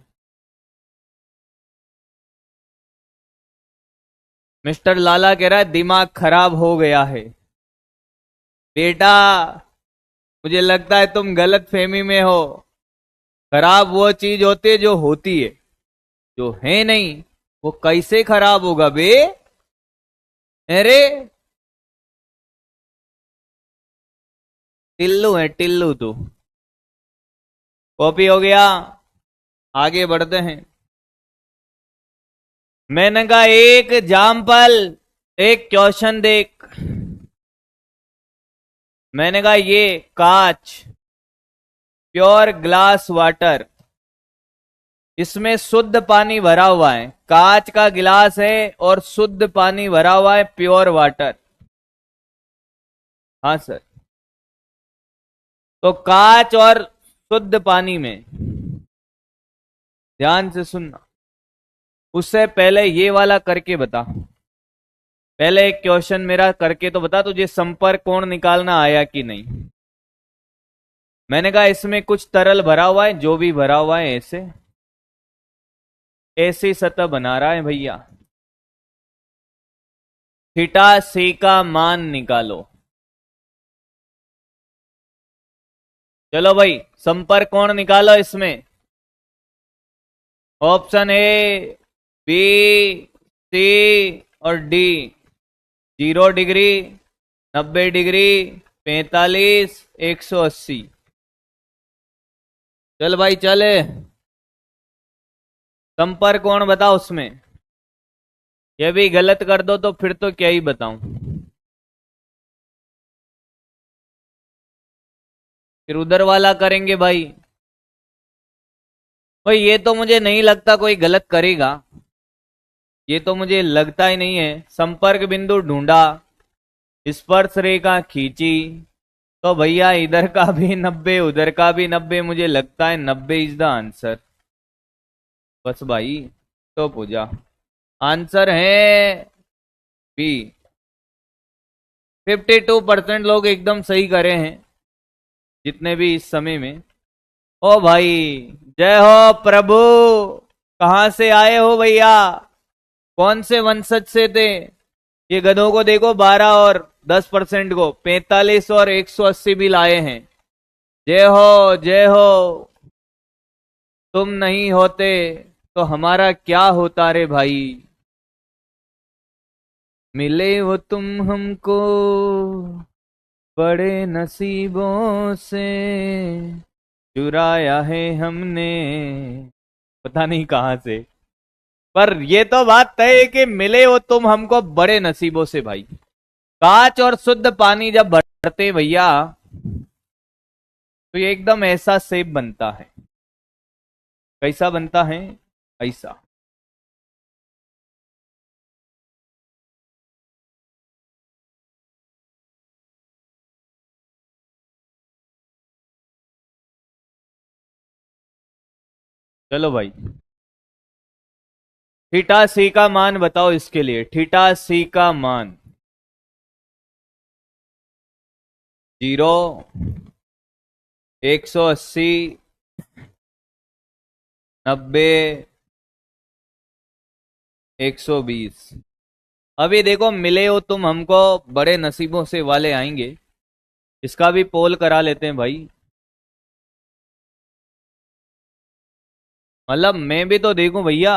मिस्टर लाला कह रहा है दिमाग खराब हो गया है। बेटा मुझे लगता है तुम गलत फहमी में हो। खराब वो चीज होती है जो होती है, जो है नहीं वो कैसे खराब होगा बे? अरे टिल्लू है टिल्लू तू। कॉपी हो गया, आगे बढ़ते हैं। मैंने कहा एक एग्जाम्पल, एक क्वेश्चन देख। मैंने कहा ये कांच, प्योर ग्लास वाटर, इसमें शुद्ध पानी भरा हुआ है, कांच का गिलास है और शुद्ध पानी भरा हुआ है, प्योर वाटर। हाँ सर। तो कांच और शुद्ध पानी में, ध्यान से सुनना, उससे पहले ये वाला करके बता। पहले एक क्वेश्चन मेरा करके तो बता, तुझे संपर्क कोण निकालना आया कि नहीं। मैंने कहा इसमें कुछ तरल भरा हुआ है, जो भी भरा हुआ है ऐसे ऐसी सतह बना रहा है भैया। थीटा सी का मान निकालो। चलो भाई संपर्क कोण निकालो इसमें। ऑप्शन ए, बी, सी और डी। 0 degree, 90 degree, 45, 180। चल भाई चले, संपर्क कोण बताओ उसमें। ये भी गलत कर दो तो फिर तो क्या ही बताऊं। फिर उधर वाला करेंगे भाई। भाई ये तो मुझे नहीं लगता कोई गलत करेगा, ये तो मुझे लगता ही नहीं है। संपर्क बिंदु ढूंढा, स्पर्श रेखा खींची, तो भैया इधर का भी 90 उधर का भी 90, मुझे लगता है 90 इज द आंसर। बस भाई तो पूजा आंसर है बी। 52% लोग एकदम सही करे हैं जितने भी इस समय में। ओ भाई जय हो प्रभु, कहां से आए हो भैया, कौन से वंशज से थे? ये गधों को देखो, 12 और 10% को 45 और 180 भी लाए हैं। जय हो जय हो। तुम नहीं होते तो हमारा क्या होता रे भाई। मिले हो तुम हमको बड़े नसीबों से, चुराया है हमने पता नहीं कहां से। पर ये तो बात तय है कि मिले हो तुम हमको बड़े नसीबों से भाई। कांच और शुद्ध पानी जब भरते भैया तो ये एकदम ऐसा सेब बनता है। कैसा बनता है? ऐसा। चलो भाई, थीटा सी का मान बताओ इसके लिए। थीटा सी का मान 0, 180, 90, 120। अभी देखो, मिले हो तुम हमको बड़े नसीबों से वाले आएंगे, इसका भी पोल करा लेते हैं भाई। मतलब मैं भी तो देखूं भैया।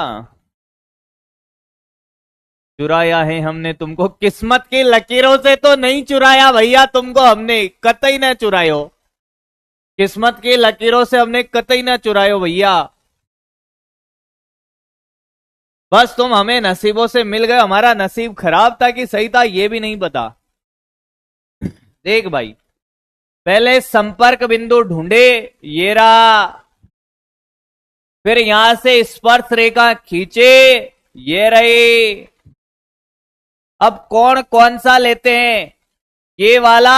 चुराया है हमने तुमको, किस्मत की लकीरों से तो नहीं चुराया भैया तुमको हमने, कतई ना चुरायो। किस्मत की लकीरों से हमने कतई ना चुरायो भैया। बस तुम हमें नसीबों से मिल गए, हमारा नसीब खराब था कि सही था ये भी नहीं पता। देख भाई, पहले संपर्क बिंदु ढूंढे, ये रहा। फिर यहां से स्पर्श रेखा खींचे, ये रही। अब कौन कौन सा लेते हैं, ये वाला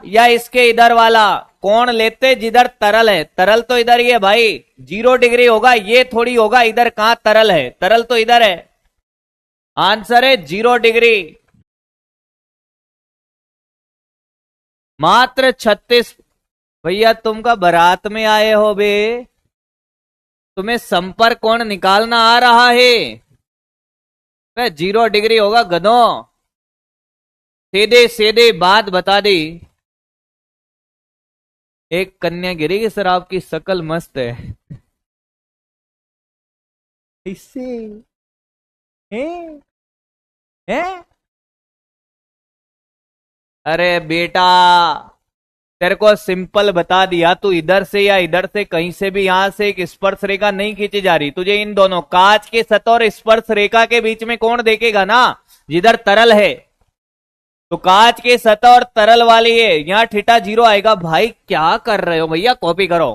या इसके इधर वाला? कौन लेते जिधर तरल है? तरल तो इधर ही है भाई, 0 डिग्री होगा, ये थोड़ी होगा इधर। कहां तरल है? तरल तो इधर है। आंसर है 0 डिग्री। मात्र 36। भैया तुम का बारात में आए हो बे, तुम्हें संपर्क कोण निकालना आ रहा है? 0 डिग्री होगा गधों, सीधे सीधे बात बता दी। एक कन्या गिरी सर, आपकी शकल मस्त है। इससे है? है? अरे बेटा, तेरे को सिंपल बता दिया, तू इधर से या इधर से कहीं से भी यहां से एक स्पर्श रेखा नहीं खींची जा रही तुझे। इन दोनों कांच के सतह और स्पर्श रेखा के बीच में कौन देखेगा ना, जिधर तरल है। तो कांच के सतह और तरल वाली है, यहां थीटा 0 आएगा। भाई क्या कर रहे हो भैया, कॉपी करो।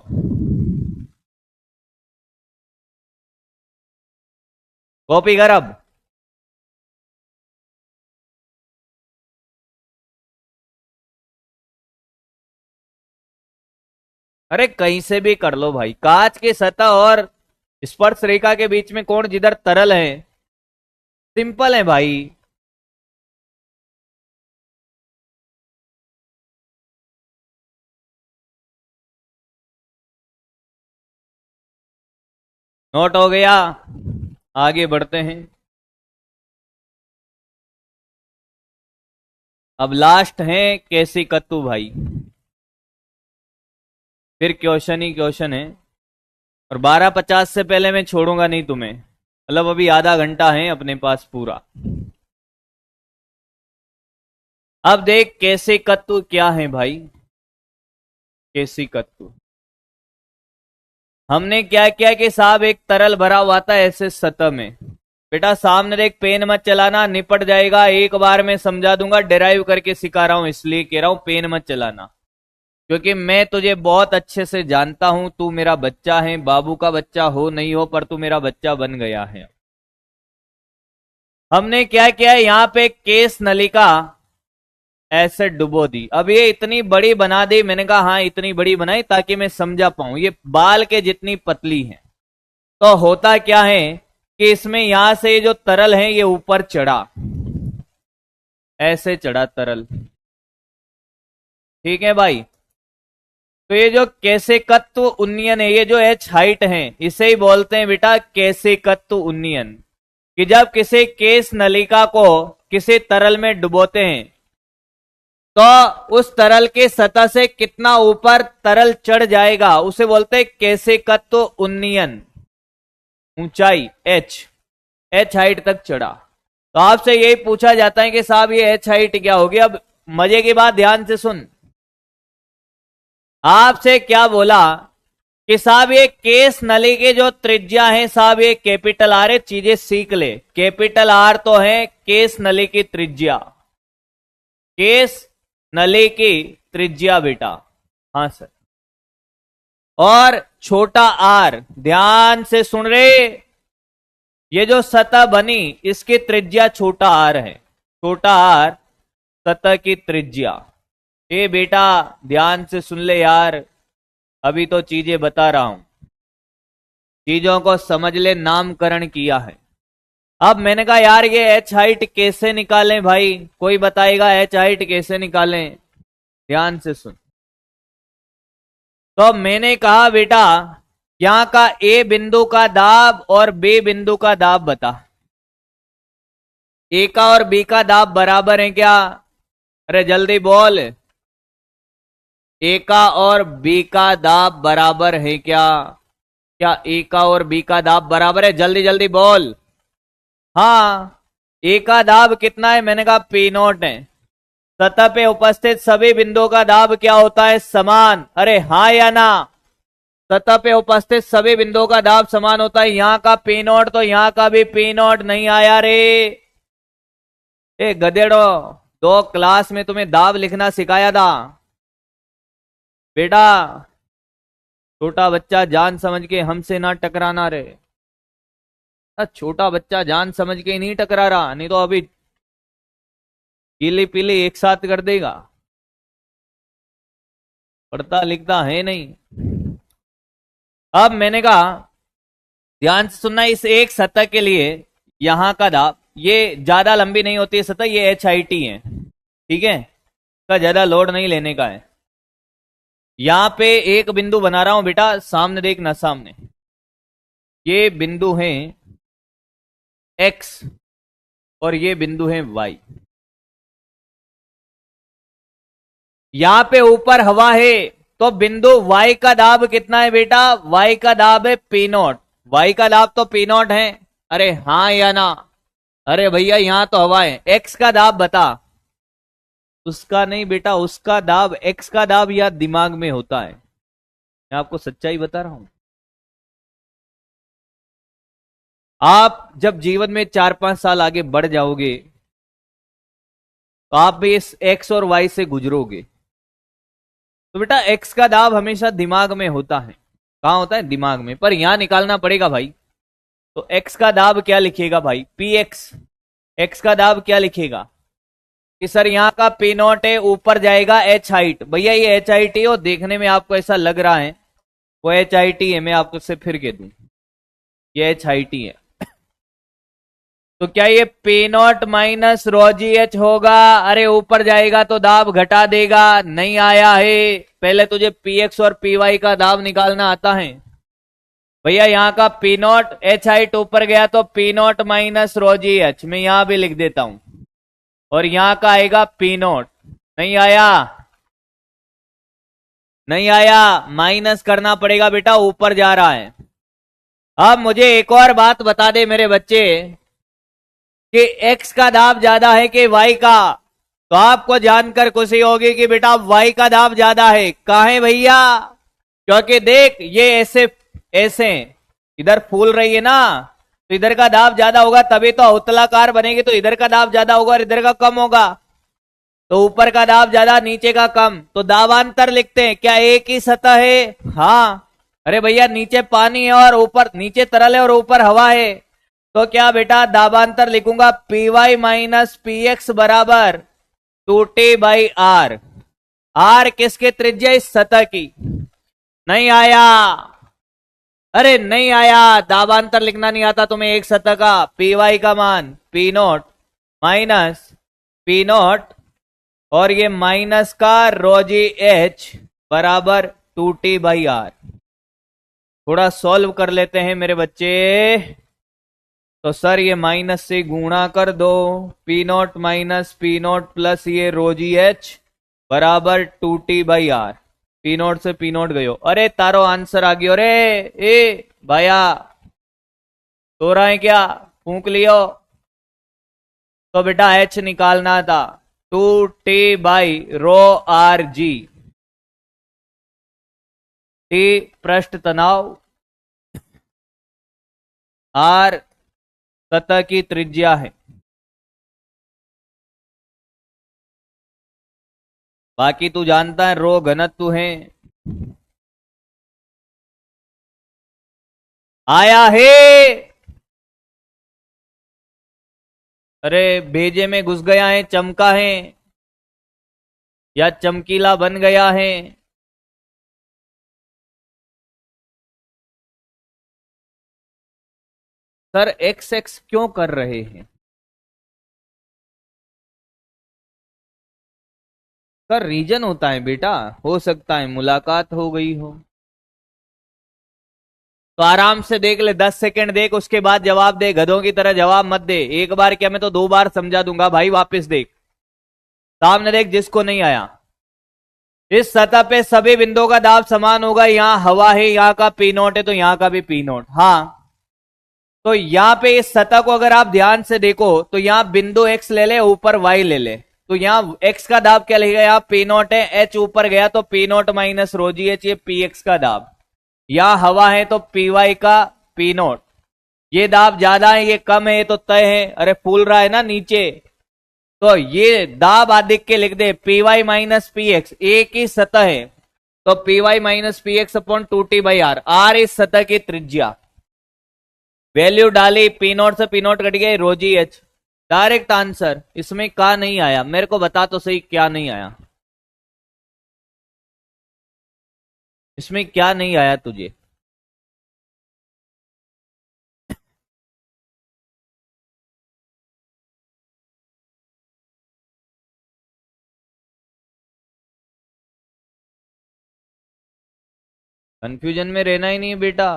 कॉपी कर अब। अरे कहीं से भी कर लो भाई, कांच के सतह और स्पर्श रेखा के बीच में कौन जिधर तरल है, सिंपल है भाई। नोट हो गया, आगे बढ़ते हैं। अब लास्ट है कैसी कत्तू भाई, फिर क्वेश्चन ही क्वेश्चन है। और 12:50 से पहले मैं छोड़ूंगा नहीं तुम्हें, मतलब अभी आधा घंटा है अपने पास पूरा। अब देख कैसे कत्तू क्या है भाई। कैसी कत्तू हमने क्या किया कि साहब एक तरल भरा हुआ था ऐसे सतह में। बेटा सामने देख, पेन मत चलाना, निपट जाएगा। एक बार मैं समझा दूंगा, डिराइव करके सिखा रहा हूं इसलिए कह रहा हूं पेन मत चलाना। क्योंकि मैं तुझे बहुत अच्छे से जानता हूं, तू मेरा बच्चा है, बाबू का बच्चा हो नहीं हो पर तू मेरा बच्चा बन गया है। हमने क्या किया है, यहां पे केस नलिका ऐसे डुबो दी। अब ये इतनी बड़ी बना दी, मैंने कहा हाँ इतनी बड़ी बनाई ताकि मैं समझा पाऊं, ये बाल के जितनी पतली है। तो होता क्या है कि इसमें यहां से जो तरल है ये ऊपर चढ़ा, ऐसे चढ़ा तरल। ठीक है भाई। तो ये जो केशिकत्व उन्नयन है, ये जो एच हाइट है, इसे ही बोलते हैं बेटा केशिकत्व उन्नयन। कि जब किसी केस नलिका को किसी तरल में डुबोते हैं तो उस तरल की सतह से कितना ऊपर तरल चढ़ जाएगा उसे बोलते हैं केशिकत्व उन्नयन। ऊंचाई एच, एच हाइट तक चढ़ा। तो आपसे यही पूछा जाता है कि साहब ये एच हाइट क्या होगी। अब मजे की बात ध्यान से सुन, आपसे क्या बोला कि साहब ये केस नली के जो त्रिज्या है साहब ये कैपिटल आर है। चीजें सीख ले, कैपिटल आर तो है केस नली की त्रिज्या, केस नली की त्रिज्या बेटा। हाँ सर। और छोटा आर, ध्यान से सुन रहे, ये जो सतह बनी इसकी त्रिज्या छोटा आर है। छोटा आर सतह की त्रिज्या। ये बेटा ध्यान से सुन ले यार, अभी तो चीजें बता रहा हूं, चीजों को समझ ले, नामकरण किया है। अब मैंने कहा यार ये एच हाइट कैसे निकालें भाई, कोई बताएगा एच हाइट कैसे निकालें। ध्यान से सुन। तो मैंने कहा बेटा यहां का ए बिंदु का दाब और बी बिंदु का दाब बता। ए का और बी का दाब बराबर है क्या? अरे जल्दी बोल। ए का और बी का दाब बराबर है क्या? क्या ए का और बी का दाब बराबर है? जल्दी जल्दी बोल। हाँ, ए का दाब कितना है? मैंने कहा पी नॉट है। सतह पे उपस्थित सभी बिंदुओं का दाब क्या होता है? समान। अरे हाँ या ना? सतह पे उपस्थित सभी बिंदुओं का दाब समान होता है। यहां का पी नॉट तो यहां का भी पी नॉट नहीं आया रे। ए गधेड़ो, 2 क्लास में तुम्हें दाब लिखना सिखाया था बेटा। छोटा बच्चा जान समझ के हमसे ना टकराना रे। छोटा बच्चा जान समझ के ही नहीं टकरा रहा, नहीं तो अभी पीली पीली एक साथ कर देगा। पढ़ता लिखता है नहीं। अब मैंने कहा ध्यान से सुनना, इस एक सतह के लिए यहां का दाब, ये ज्यादा लंबी नहीं होती है सतह, ये एच आई टी है, ठीक है, का ज्यादा लोड नहीं लेने का है। यहां पे एक बिंदु बना रहा हूं बेटा, सामने देखना, सामने ये बिंदु है एक्स और ये बिंदु है वाई। यहां पे ऊपर हवा है तो बिंदु y का दाब कितना है बेटा? y का दाब है पी नॉट। y का दाब तो पी नॉट है। अरे हाँ या ना? अरे भैया यहां तो हवा है। x का दाब बता। उसका नहीं बेटा, उसका दाब, x का दाब या दिमाग में होता है। मैं आपको सच्चाई बता रहा हूं। आप जब जीवन में 4-5 साल आगे बढ़ जाओगे तो आप भी इस x और y से गुजरोगे। तो बेटा x का दाब हमेशा दिमाग में होता है। कहां होता है? दिमाग में। पर यहां निकालना पड़ेगा भाई। तो x का दाब क्या लिखेगा भाई? px। x का दाब क्या लिखेगा कि सर यहां का पी नॉट है, ऊपर जाएगा एच हाइट। भैया ये एच आई टी हो, देखने में आपको ऐसा लग रहा है वो एच आई टी है, मैं आपको से फिर कह दूं ये एच आई टी है। तो क्या ये P not minus rho ji H होगा? अरे ऊपर जाएगा तो दाब घटा देगा। नहीं आया है। पहले तुझे पी एक्स और पी वाई का दाब निकालना आता है भैया। यहाँ का पी नॉट एच हाइट ऊपर गया तो P not minus rho ji H, मैं यहां भी लिख देता हूं। और यहां का आएगा पी नॉट। नहीं आया? नहीं आया, माइनस करना पड़ेगा बेटा, ऊपर जा रहा है। अब मुझे एक और बात बता दे मेरे बच्चे कि x का दाब ज्यादा है कि y का? तो आपको जानकर खुशी होगी कि बेटा y का दाब ज्यादा है। कहा है भैया? क्योंकि देख ये ऐसे ऐसे इधर फूल रही है ना, तो इधर का दाब ज्यादा होगा, तभी तो अवतलाकार बनेगी, तो इधर का दाब ज्यादा होगा और इधर का कम होगा। तो ऊपर का दाब ज्यादा नीचे का कम, तो दाबांतर लिखते हैं। क्या एक ही सतह है? हाँ। अरे भैया नीचे पानी है और ऊपर, नीचे तरल है और ऊपर हवा है, तो क्या बेटा दाबांतर लिखूंगा P Y minus P X बराबर 2t/r। आर किसके त्रिज्या? इस सतह की। नहीं आया, अरे नहीं आया, दाबांतर लिखना नहीं आता तुम्हें एक सतह का। पी वाई का मान P note minus P note और ये माइनस का रोजी एच बराबर 2t/r। थोड़ा सॉल्व कर लेते हैं मेरे बच्चे। तो सर ये माइनस से गुणा कर दो, P note minus P note plus ये रोजी एच बराबर 2t/r। पी नोट से पी नोट गयो। अरे तारो आंसर आ गयो रे। ए भैया सो रहा है क्या? फूंक लियो। तो बेटा एच निकालना था 2t/ρ/r(g)। टी पृष्ठ तनाव, आर सतह की त्रिज्या है। बाकी तू जानता है रो घनत्व है। आया है। अरे भेजे में घुस गया है, चमका है या चमकीला बन गया है? सर एक्स एक्स क्यों कर रहे हैं? सर रीजन होता है बेटा, हो सकता है मुलाकात हो गई हो। तो आराम से देख ले, 10 सेकंड देख, उसके बाद जवाब दे। गधों की तरह जवाब मत दे। एक बार क्या, मैं तो 2 बार समझा दूंगा भाई। वापस देख, सामने देख, जिसको नहीं आया। इस सतह पे सभी बिंदुओं का दाब समान होगा। यहां हवा है, यहां का पी नोट है, तो यहां का भी पी नोट। हाँ, तो यहां पे इस सतह को अगर आप ध्यान से देखो तो यहां बिंदु एक्स ले ले, ऊपर वाई ले ले, तो यहां एक्स का दाब क्या लगेगा? यहां पी नोट है, एच ऊपर गया तो पी नोट माइनस रोजी एच, ये पी एक्स का दाब। यहां हवा है तो पी वाई का पी नोट। ये दाब ज्यादा है, ये कम है, ये तो तय है। अरे फूल रहा है ना नीचे, तो ये दाब आधिक्य लिख दे। P Y minus P X, एक ही सतह है, तो P Y minus P X upon 2t/r। R इस सतह की त्रिज्या। वैल्यू डाली, पी नोट से पी नोट कट गई, रोजी एच। Direct answer. इसमें क्या नहीं आया? मेरे को बता तो सही, क्या नहीं आया इसमें? क्या नहीं आया तुझे? कंफ्यूजन में रहना ही नहीं है बेटा।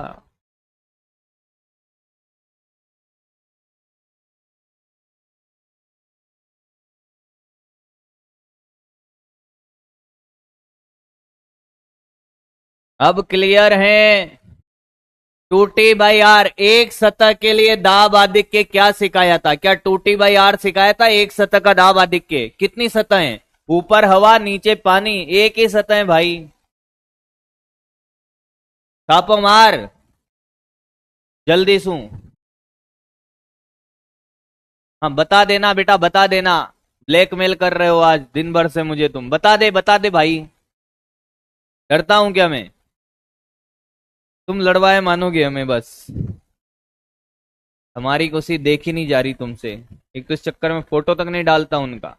अब क्लियर है? 2t/r एक सतह के लिए दाब आधिक्य क्या सिखाया था? क्या 2t/r सिखाया था? एक सतह का दाब आधिक्य। कितनी सतह है? ऊपर हवा, नीचे पानी, एक ही सतह है भाई। छापो मार जल्दी सू। हाँ बता देना बेटा, बता देना। ब्लैकमेल कर रहे हो आज दिन भर से मुझे तुम। बता दे, बता दे भाई। डरता हूं क्या मैं? तुम लड़वाए मानोगे हमें बस। हमारी कुछ देखी नहीं जा रही तुमसे। एक तो इस चक्कर में फोटो तक नहीं डालता उनका।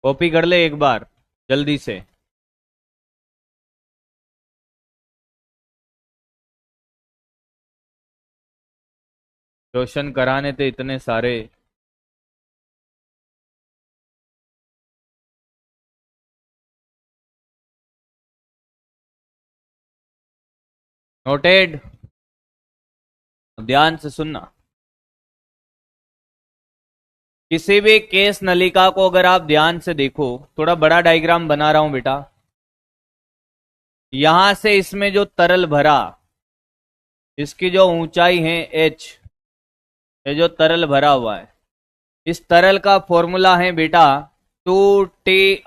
कॉपी कर ले एक बार जल्दी से। रोशन कराने थे इतने सारे। नोटेड। ध्यान से सुनना। किसी भी केस नलिका को अगर आप ध्यान से देखो, थोड़ा बड़ा डायग्राम बना रहा हूं बेटा। यहां से इसमें जो तरल भरा, इसकी जो ऊंचाई है h, ये जो तरल भरा हुआ है, इस तरल का फॉर्मूला है बेटा 2T/ρ(r)g।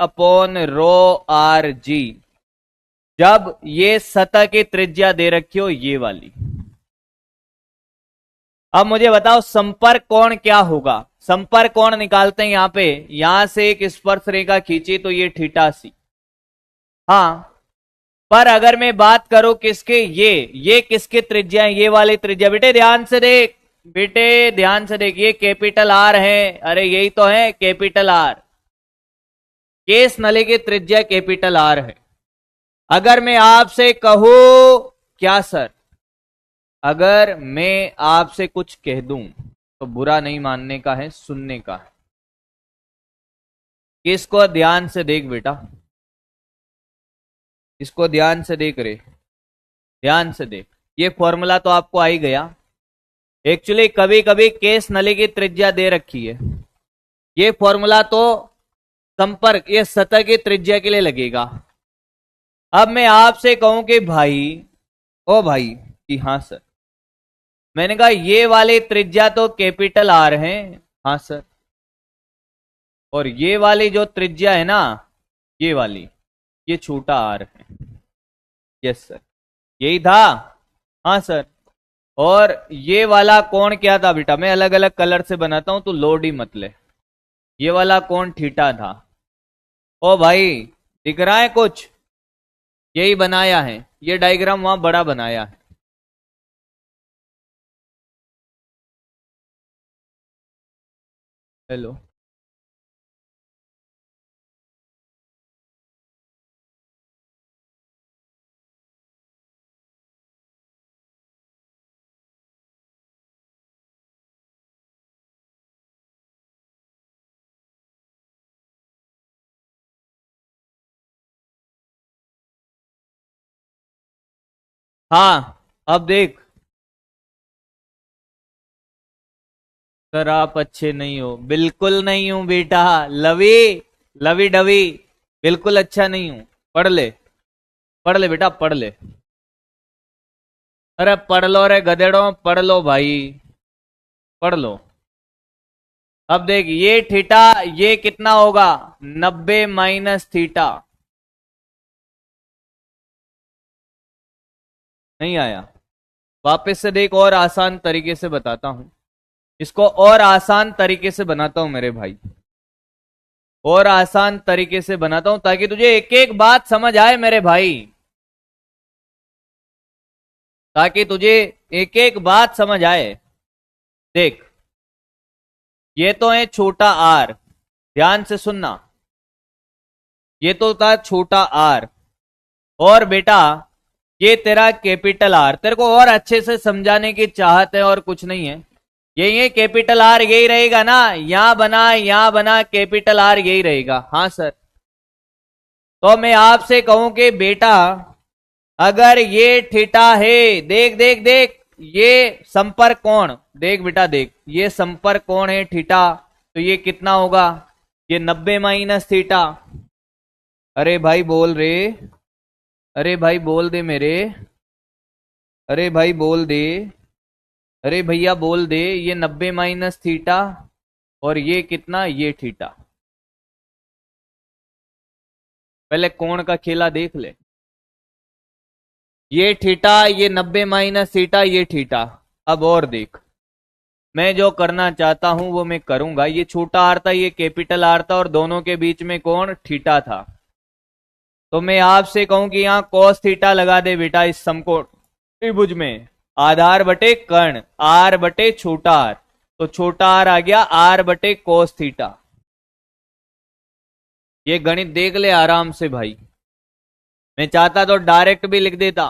जब ये सतह की त्रिज्या दे रखी हो ये वाली। अब मुझे बताओ संपर्क कोण क्या होगा। संपर्क कोण निकालते हैं यहां पे, यहां से एक स्पर्श रेखा खींची तो ये θc। हाँ, पर अगर मैं बात करूं किसके, ये किसकी त्रिज्या है, ये वाली त्रिज्या। बेटे ध्यान से देख, बेटे ध्यान से देख, ये कैपिटल आर है। अरे यही तो है कैपिटल आर। केस नली की त्रिज्या कैपिटल आर है। अगर मैं आपसे कहूं, क्या सर, अगर मैं आपसे कुछ कह दूं तो बुरा नहीं मानने का है, सुनने का है। किसको ध्यान से देख बेटा, इसको ध्यान से देख रे, ध्यान से देख। ये फॉर्मूला तो आपको आ ही गया। एक्चुअली कभी कभी केस नली की त्रिज्या दे रखी है, ये फॉर्मूला तो संपर्क, ये सतह की त्रिज्या के लिए लगेगा। अब मैं आपसे कहूं कि भाई, ओ भाई, कि हाँ सर, मैंने कहा ये वाली त्रिज्या तो कैपिटल आर है। हाँ सर, और ये वाली जो त्रिज्या है ना, ये वाली, ये छोटा आर है। यस सर, यही था। हाँ सर, और ये वाला कोण क्या था बेटा, मैं अलग अलग कलर से बनाता हूं तो लोड ही मत ले। ये वाला कोण थीटा था। ओ भाई, दिख रहा है कुछ, यही बनाया है, ये डायग्राम वहां बड़ा बनाया है। हेलो, हाँ अब देख। सर आप अच्छे नहीं हो। बिल्कुल नहीं हूं बेटा, लवी लवी डवी, बिल्कुल अच्छा नहीं हूं। पढ़ ले, पढ़ ले बेटा, पढ़ ले। अरे पढ़ लो रे गधेड़ों, पढ़ लो भाई, पढ़ लो। अब देख, ये थीटा, ये कितना होगा, 90 माइनस थीटा। नहीं आया, वापस से देख, और आसान तरीके से बताता हूं इसको, और आसान तरीके से बनाता हूं मेरे भाई, और आसान तरीके से बनाता हूं ताकि तुझे एक एक बात समझ आए मेरे भाई, ताकि तुझे एक एक बात समझ आए। देख, ये तो है छोटा आर, ध्यान से सुनना, ये तो था छोटा आर, और बेटा ये तेरा कैपिटल आर। तेरे को और अच्छे से समझाने की चाहत है और कुछ नहीं है। यही है कैपिटल आर, यही रहेगा ना, यहां बना कैपिटल आर, यही रहेगा। हाँ सर, तो मैं आपसे कहूं कि बेटा अगर ये थीटा है, देख देख देख, ये संपर्क कोण, देख बेटा देख, ये संपर्क कोण है थीटा, तो ये कितना होगा, ये 90 माइनस थीटा। अरे भाई बोल रे, अरे भाई बोल दे मेरे, अरे भाई बोल दे, अरे भैया बोल दे, ये 90 माइनस थीटा, और ये कितना, ये थीटा। पहले कोण का खेला देख ले, ये थीटा, ये 90 माइनस थीटा, ये थीटा। अब और देख, मैं जो करना चाहता हूं वो मैं करूंगा। ये छोटा आर था, ये कैपिटल आर था, और दोनों के बीच में कोण थीटा था। तो मैं आपसे कहूं कि यहां cos थीटा लगा दे बेटा, इस समकोण त्रिभुज में आधार बटे कर्ण, आर बटे छोटा आर, तो छोटा आर आ गया आर बटे cos थीटा। ये गणित देख ले आराम से भाई, मैं चाहता तो डायरेक्ट भी लिख देता।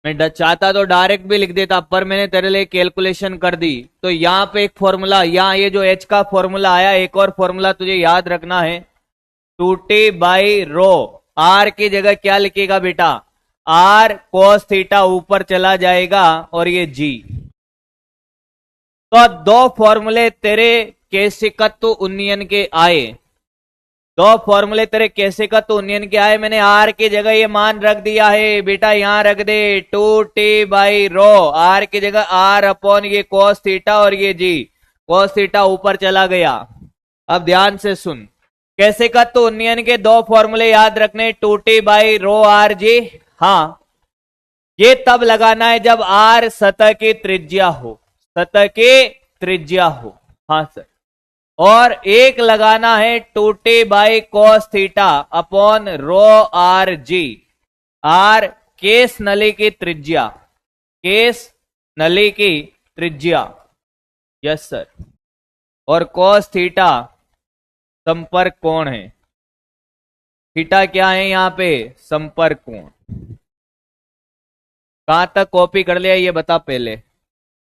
मैं चाहता तो डायरेक्ट भी लिख देता, पर मैंने तेरे लिए कैलकुलेशन कर दी। तो यहां पे एक फॉर्मूला, यहां ये जो h का फॉर्मूला आया, एक और फॉर्मूला तुझे याद रखना है, 2T/ρ। r की जगह क्या लिखेगा बेटा, r cos थीटा ऊपर चला जाएगा, और ये g। तो दो फॉर्मूले तेरे केशिकत्व उन्नयन के आए, दो फॉर्मूले तेरे केशिकत्व उन्नयन के आए, मैंने आर की जगह ये मान रख दिया है बेटा, यहां रख दे 2t/ρ, आर की जगह आर अपॉन ये cos थीटा और ये जी, cos थीटा ऊपर चला गया। अब ध्यान से सुन, केशिकत्व उन्नयन के दो फॉर्मूले याद रखने, 2t/ρ जी। हाँ, ये तब लगाना है जब आर सतह की त्रिज्या हो, सतह की त्रिज्या हो। हाँ सर, और एक लगाना है 2t/cos theta upon ρr G, R केस नली की त्रिज्या, केस नली की त्रिज्या। यस सर, और cos थीटा संपर्क कोण है, थीटा क्या है यहां पे, संपर्क कोण। कहां तक कॉपी कर लिया ये बता पहले,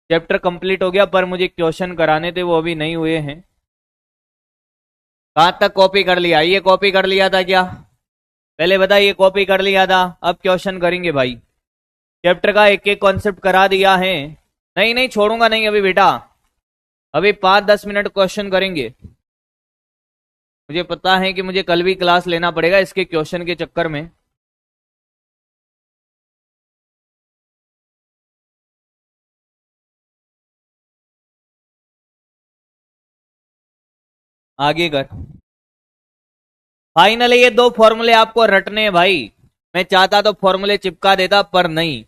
चैप्टर कंप्लीट हो गया पर मुझे क्वेश्चन कराने थे वो अभी नहीं हुए हैं। कहां तक कॉपी कर लिया, ये कॉपी कर लिया था क्या, पहले बता, ये कॉपी कर लिया था, अब क्वेश्चन करेंगे भाई। चैप्टर का एक एक कॉन्सेप्ट करा दिया है, नहीं नहीं छोड़ूंगा नहीं अभी बेटा, अभी 5-10 मिनट क्वेश्चन करेंगे। मुझे पता है कि मुझे कल भी क्लास लेना पड़ेगा इसके क्वेश्चन के चक्कर में। आगे कर, फाइनली ये दो फॉर्मूले आपको रटने हैं भाई। मैं चाहता तो फॉर्मूले चिपका देता पर नहीं,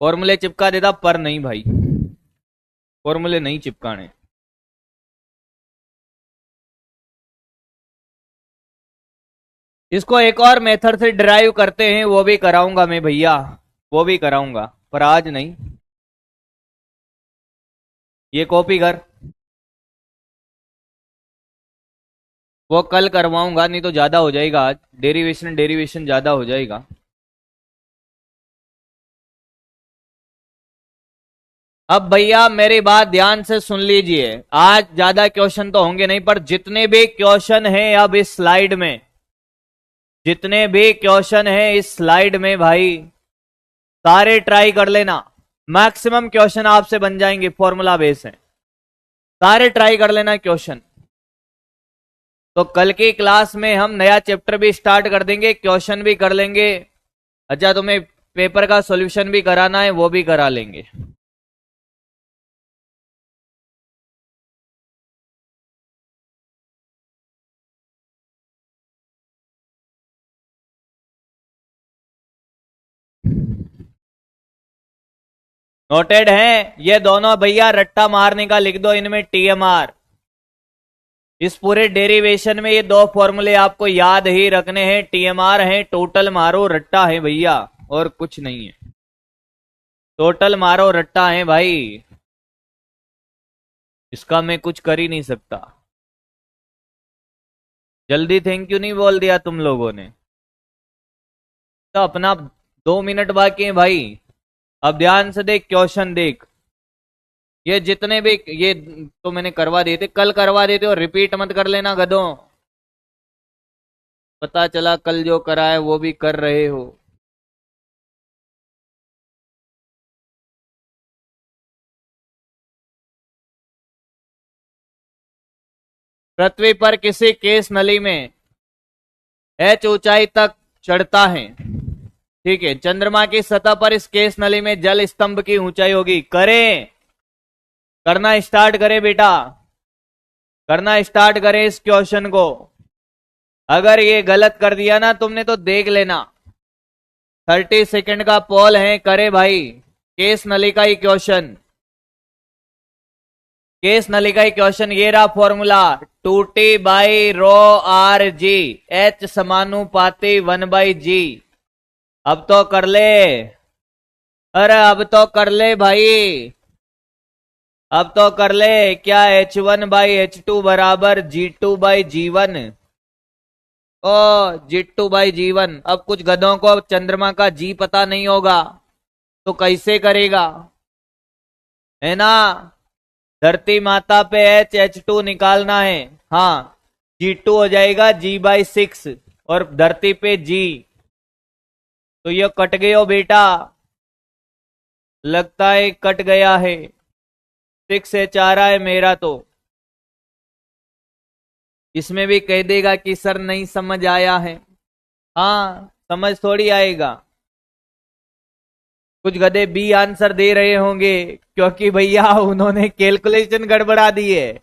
फॉर्मूले चिपका देता पर नहीं भाई, फॉर्मूले नहीं चिपकाने। इसको एक और मेथड से डिराइव करते हैं, वो भी कराऊंगा मैं भैया, वो भी कराऊंगा पर आज नहीं। ये कॉपी कर, वो कल करवाऊंगा, नहीं तो ज्यादा हो जाएगा, आज डेरिवेशन डेरिवेशन ज्यादा हो जाएगा। अब भैया मेरी बात ध्यान से सुन लीजिए, आज ज्यादा क्वेश्चन तो होंगे नहीं, पर जितने भी क्वेश्चन हैं अब इस स्लाइड में, जितने भी क्वेश्चन हैं इस स्लाइड में भाई सारे ट्राई कर लेना, मैक्सिमम क्वेश्चन आपसे बन जाएंगे, फॉर्मूला बेस है, सारे ट्राई कर लेना क्वेश्चन। तो कल की क्लास में हम नया चैप्टर भी स्टार्ट कर देंगे, क्वेश्चन भी कर लेंगे। अच्छा, तुम्हें पेपर का सॉल्यूशन भी कराना है वो भी करा लेंगे। नोटेड है ये दोनों भैया, रट्टा मारने का लिख दो इनमें टीएमआर। इस पूरे डेरिवेशन में ये दो फॉर्मूले आपको याद ही रखने हैं, टीएमआर है, टोटल मारो रट्टा है भैया, और कुछ नहीं है, टोटल मारो रट्टा है भाई, इसका मैं कुछ कर ही नहीं सकता। जल्दी थैंक यू नहीं बोल दिया तुम लोगों ने, तो अपना 2 मिनट बाकी है भाई। अब ध्यान से देख, क्वेश्चन देख, ये जितने भी, ये तो मैंने करवा दिए थे, कल करवा देते और रिपीट मत कर लेना गधों, पता चला कल जो करा है वो भी कर रहे हो। पृथ्वी पर किसी केस नली में h ऊंचाई तक चढ़ता है, ठीक है, चंद्रमा की सतह पर इस केस नली में जल स्तंभ की ऊंचाई होगी। करें, करना स्टार्ट करें बेटा, करना स्टार्ट करें इस क्वेश्चन को। अगर ये गलत कर दिया ना तुमने तो देख लेना, 30 सेकंड का पोल है, करे भाई। केस नली का ही क्वेश्चन, केस नली का ही क्वेश्चन, ये रहा फॉर्मूला 2t/ρr जी, h समानुपाती 1/g। अब तो कर ले, अरे अब तो कर ले भाई, अब तो कर ले, क्या h1/h2 बराबर g2/g1, ओ g2/g1। अब कुछ गधों को चंद्रमा का जी पता नहीं होगा तो कैसे करेगा, है ना। धरती माता पे h2 निकालना है, हाँ, g2 हो जाएगा g/6 और धरती पे g, तो ये कट गए हो बेटा, लगता है कट गया है, 6 h आ रहा है मेरा तो। इसमें भी कह देगा कि सर नहीं समझ आया है। हाँ, समझ थोड़ी आएगा। कुछ गधे बी आंसर दे रहे होंगे क्योंकि भैया उन्होंने कैलकुलेशन गड़बड़ा दी है,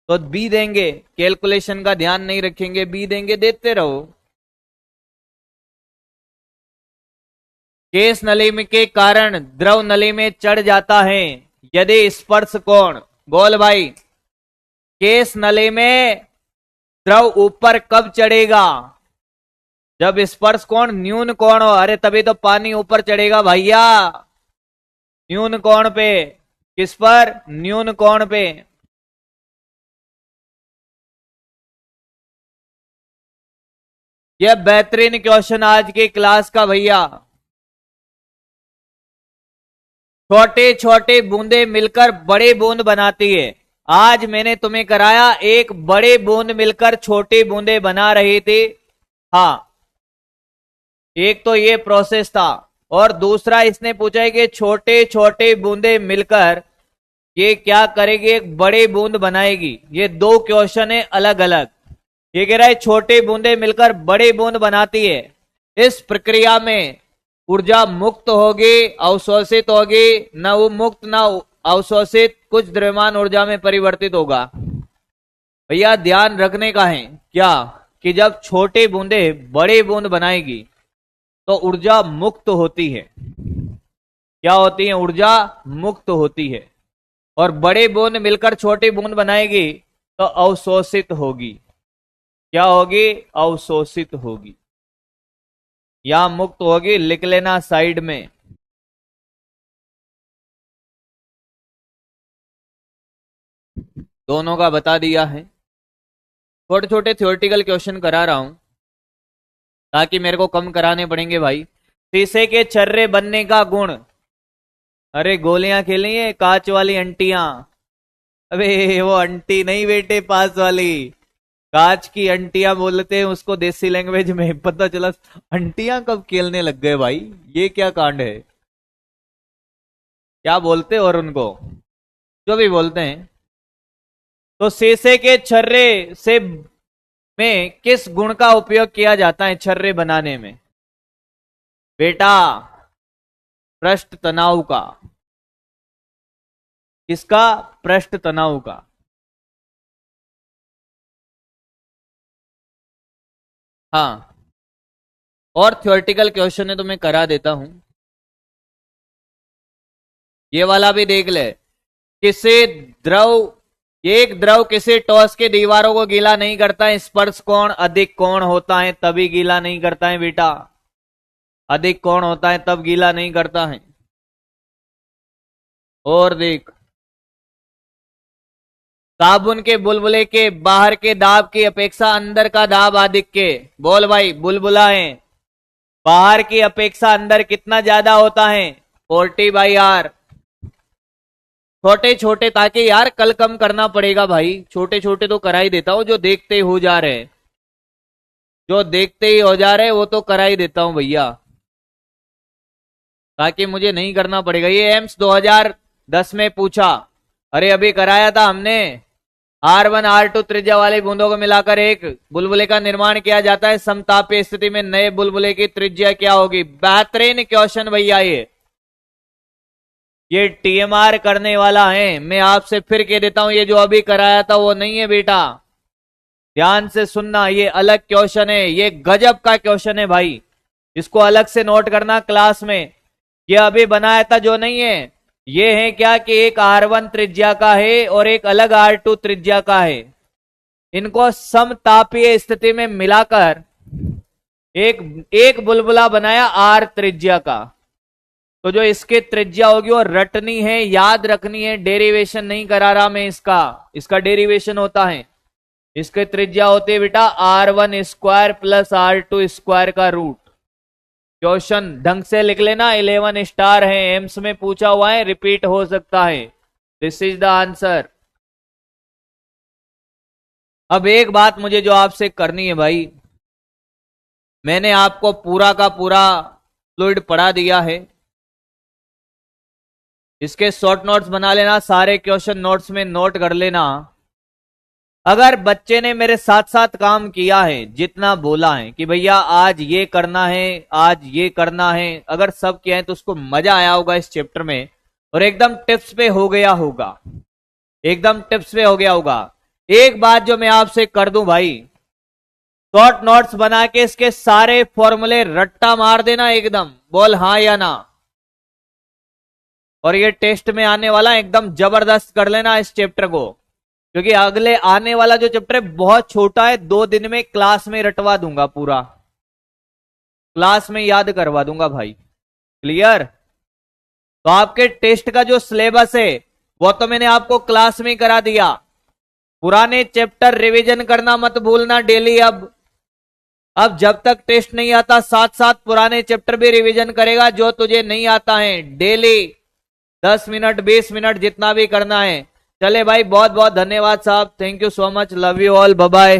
तो बी देंगे। कैलकुलेशन का ध्यान नहीं रखेंगे, बी देंगे, देते रहो। केस नली में के कारण द्रव नली में चढ़ जाता है यदि स्पर्श कोण, बोल भाई, केस नली में द्रव ऊपर कब चढ़ेगा? जब स्पर्श कोण न्यून कोण हो। अरे तभी तो पानी ऊपर चढ़ेगा भैया, न्यून कोण पे। किस पर? न्यून कोण पे। यह बेहतरीन क्वेश्चन आज की क्लास का भैया। छोटे छोटे बूंदे मिलकर बड़े बूंद बनाती है। आज मैंने तुम्हें कराया एक बड़े बूंद मिलकर छोटी बूंदे बना रही थी। हाँ, एक तो ये प्रोसेस था, और दूसरा इसने पूछा है कि छोटे छोटे बूंदे मिलकर ये क्या करेगी? एक बड़े बूंद बनाएगी। ये दो क्वेश्चन है अलग अलग। ये कह रहा है छोटे बूंदे मिलकर बड़े बूंद बनाती है। इस प्रक्रिया में ऊर्जा मुक्त होगी, अवशोषित होगी, न वो मुक्त न अवशोषित, कुछ द्रव्यमान ऊर्जा में परिवर्तित होगा। भैया ध्यान रखने का है क्या कि जब छोटे बूंदे बड़े बूंद बनाएगी तो ऊर्जा मुक्त होती है। क्या होती है? ऊर्जा मुक्त होती है। और बड़े बूंद मिलकर छोटी बूंद बनाएगी तो अवशोषित होगी। क्या होगी? अवशोषित होगी। या मुक्त होगी, लिख लेना साइड में। दोनों का बता दिया है। छोटे छोटे थ्योरेटिकल क्वेश्चन करा रहा हूं ताकि मेरे को कम कराने पड़ेंगे भाई। शीशे के छर्रे बनने का गुण। अरे गोलियां खेली है कांच वाली अंटियां। अबे वो अंटी नहीं बेटे, पास वाली कांच की अंटियां बोलते हैं उसको देसी लैंग्वेज में। पता चला अंटियां कब खेलने लग गए भाई, ये क्या कांड है? क्या बोलते और उनको जो भी बोलते हैं। तो शीशे के छर्रे से में किस गुण का उपयोग किया जाता है छर्रे बनाने में? बेटा पृष्ठ तनाव का। किसका? पृष्ठ तनाव का। हाँ, और थ्योरेटिकल क्वेश्चन है तो मैं करा देता हूं। ये वाला भी देख ले। किसी द्रव एक द्रव किसी ठोस के दीवारों को गीला नहीं करता है, स्पर्श कोण अधिक कोण होता है तभी गीला नहीं करता है बेटा। अधिक कोण होता है तब गीला नहीं करता है। और देख, साबुन के बुलबुले के बाहर के दाब की अपेक्षा अंदर का दाब अधिक के। बोल भाई, बुलबुला है बाहर की अपेक्षा अंदर कितना ज्यादा होता है? 40/R। छोटे छोटे, ताकि यार कल कम करना पड़ेगा भाई। छोटे छोटे तो करा ही देता हूं, जो देखते ही हो जा रहे, जो देखते ही हो जा रहे वो तो करा ही देता हूं भैया, ताकि मुझे नहीं करना पड़ेगा। ये एम्स 2010 में पूछा। अरे अभी कराया था हमने। R1 R2 त्रिज्या वाली बूंदों को मिलाकर एक बुलबुले का निर्माण किया जाता है। समतापीय स्थिति में नए बुलबुले की त्रिज्या क्या होगी? बेहतरीन क्वेश्चन भैया। ये TMR करने वाला है। मैं आपसे फिर कह देता हूं, ये जो अभी कराया था वो नहीं है बेटा। ध्यान से सुनना, ये अलग क्वेश्चन है। ये गजब का क्वेश्चन है भाई, इसको अलग से नोट करना क्लास में। ये अभी बनाया था जो नहीं है, ये है क्या कि एक R1 त्रिज्या का है और एक अलग R2 त्रिज्या का है। इनको समतापीय स्थिति में मिलाकर एक बुलबुला बनाया R त्रिज्या का। तो जो इसके त्रिज्या होगी वो रटनी है, याद रखनी है। डेरिवेशन नहीं करा रहा मैं इसका डेरिवेशन होता है। इसके त्रिज्या होती है बेटा R1 square plus R2 square का रूट। क्वेश्चन ढंग से लिख लेना, 11 स्टार है, एम्स में पूछा हुआ है, रिपीट हो सकता है। This is the answer. अब एक बात मुझे जो आपसे करनी है भाई, मैंने आपको पूरा का पूरा फ्लूइड पढ़ा दिया है। इसके शॉर्ट नोट्स बना लेना, सारे क्वेश्चन नोट्स में नोट कर लेना। अगर बच्चे ने मेरे साथ साथ काम किया है, जितना बोला है कि भैया आज ये करना है, आज ये करना है, अगर सब किया है तो उसको मजा आया होगा इस चैप्टर में और एकदम टिप्स पे हो गया होगा, एकदम टिप्स पे हो गया होगा। एक बात जो मैं आपसे कर दूं भाई, शॉर्ट नोट्स बना के इसके सारे फॉर्मूले रट्टा मार देना, एकदम बोल हाँ या ना। और ये टेस्ट में आने वाला एकदम जबरदस्त कर लेना इस चैप्टर को, क्योंकि अगले आने वाला जो चैप्टर है बहुत छोटा है, 2 दिन में क्लास में रटवा दूंगा, पूरा क्लास में याद करवा दूंगा भाई। क्लियर? तो आपके टेस्ट का जो सिलेबस है वो तो मैंने आपको क्लास में करा दिया। पुराने चैप्टर रिवीजन करना मत भूलना डेली। अब जब तक टेस्ट नहीं आता साथ साथ पुराने चैप्टर भी रिवीजन करेगा, जो तुझे नहीं आता है डेली 10 मिनट 20 मिनट जितना भी करना है। चले भाई, बहुत बहुत धन्यवाद साहब, thank you so much, love you all, bye bye.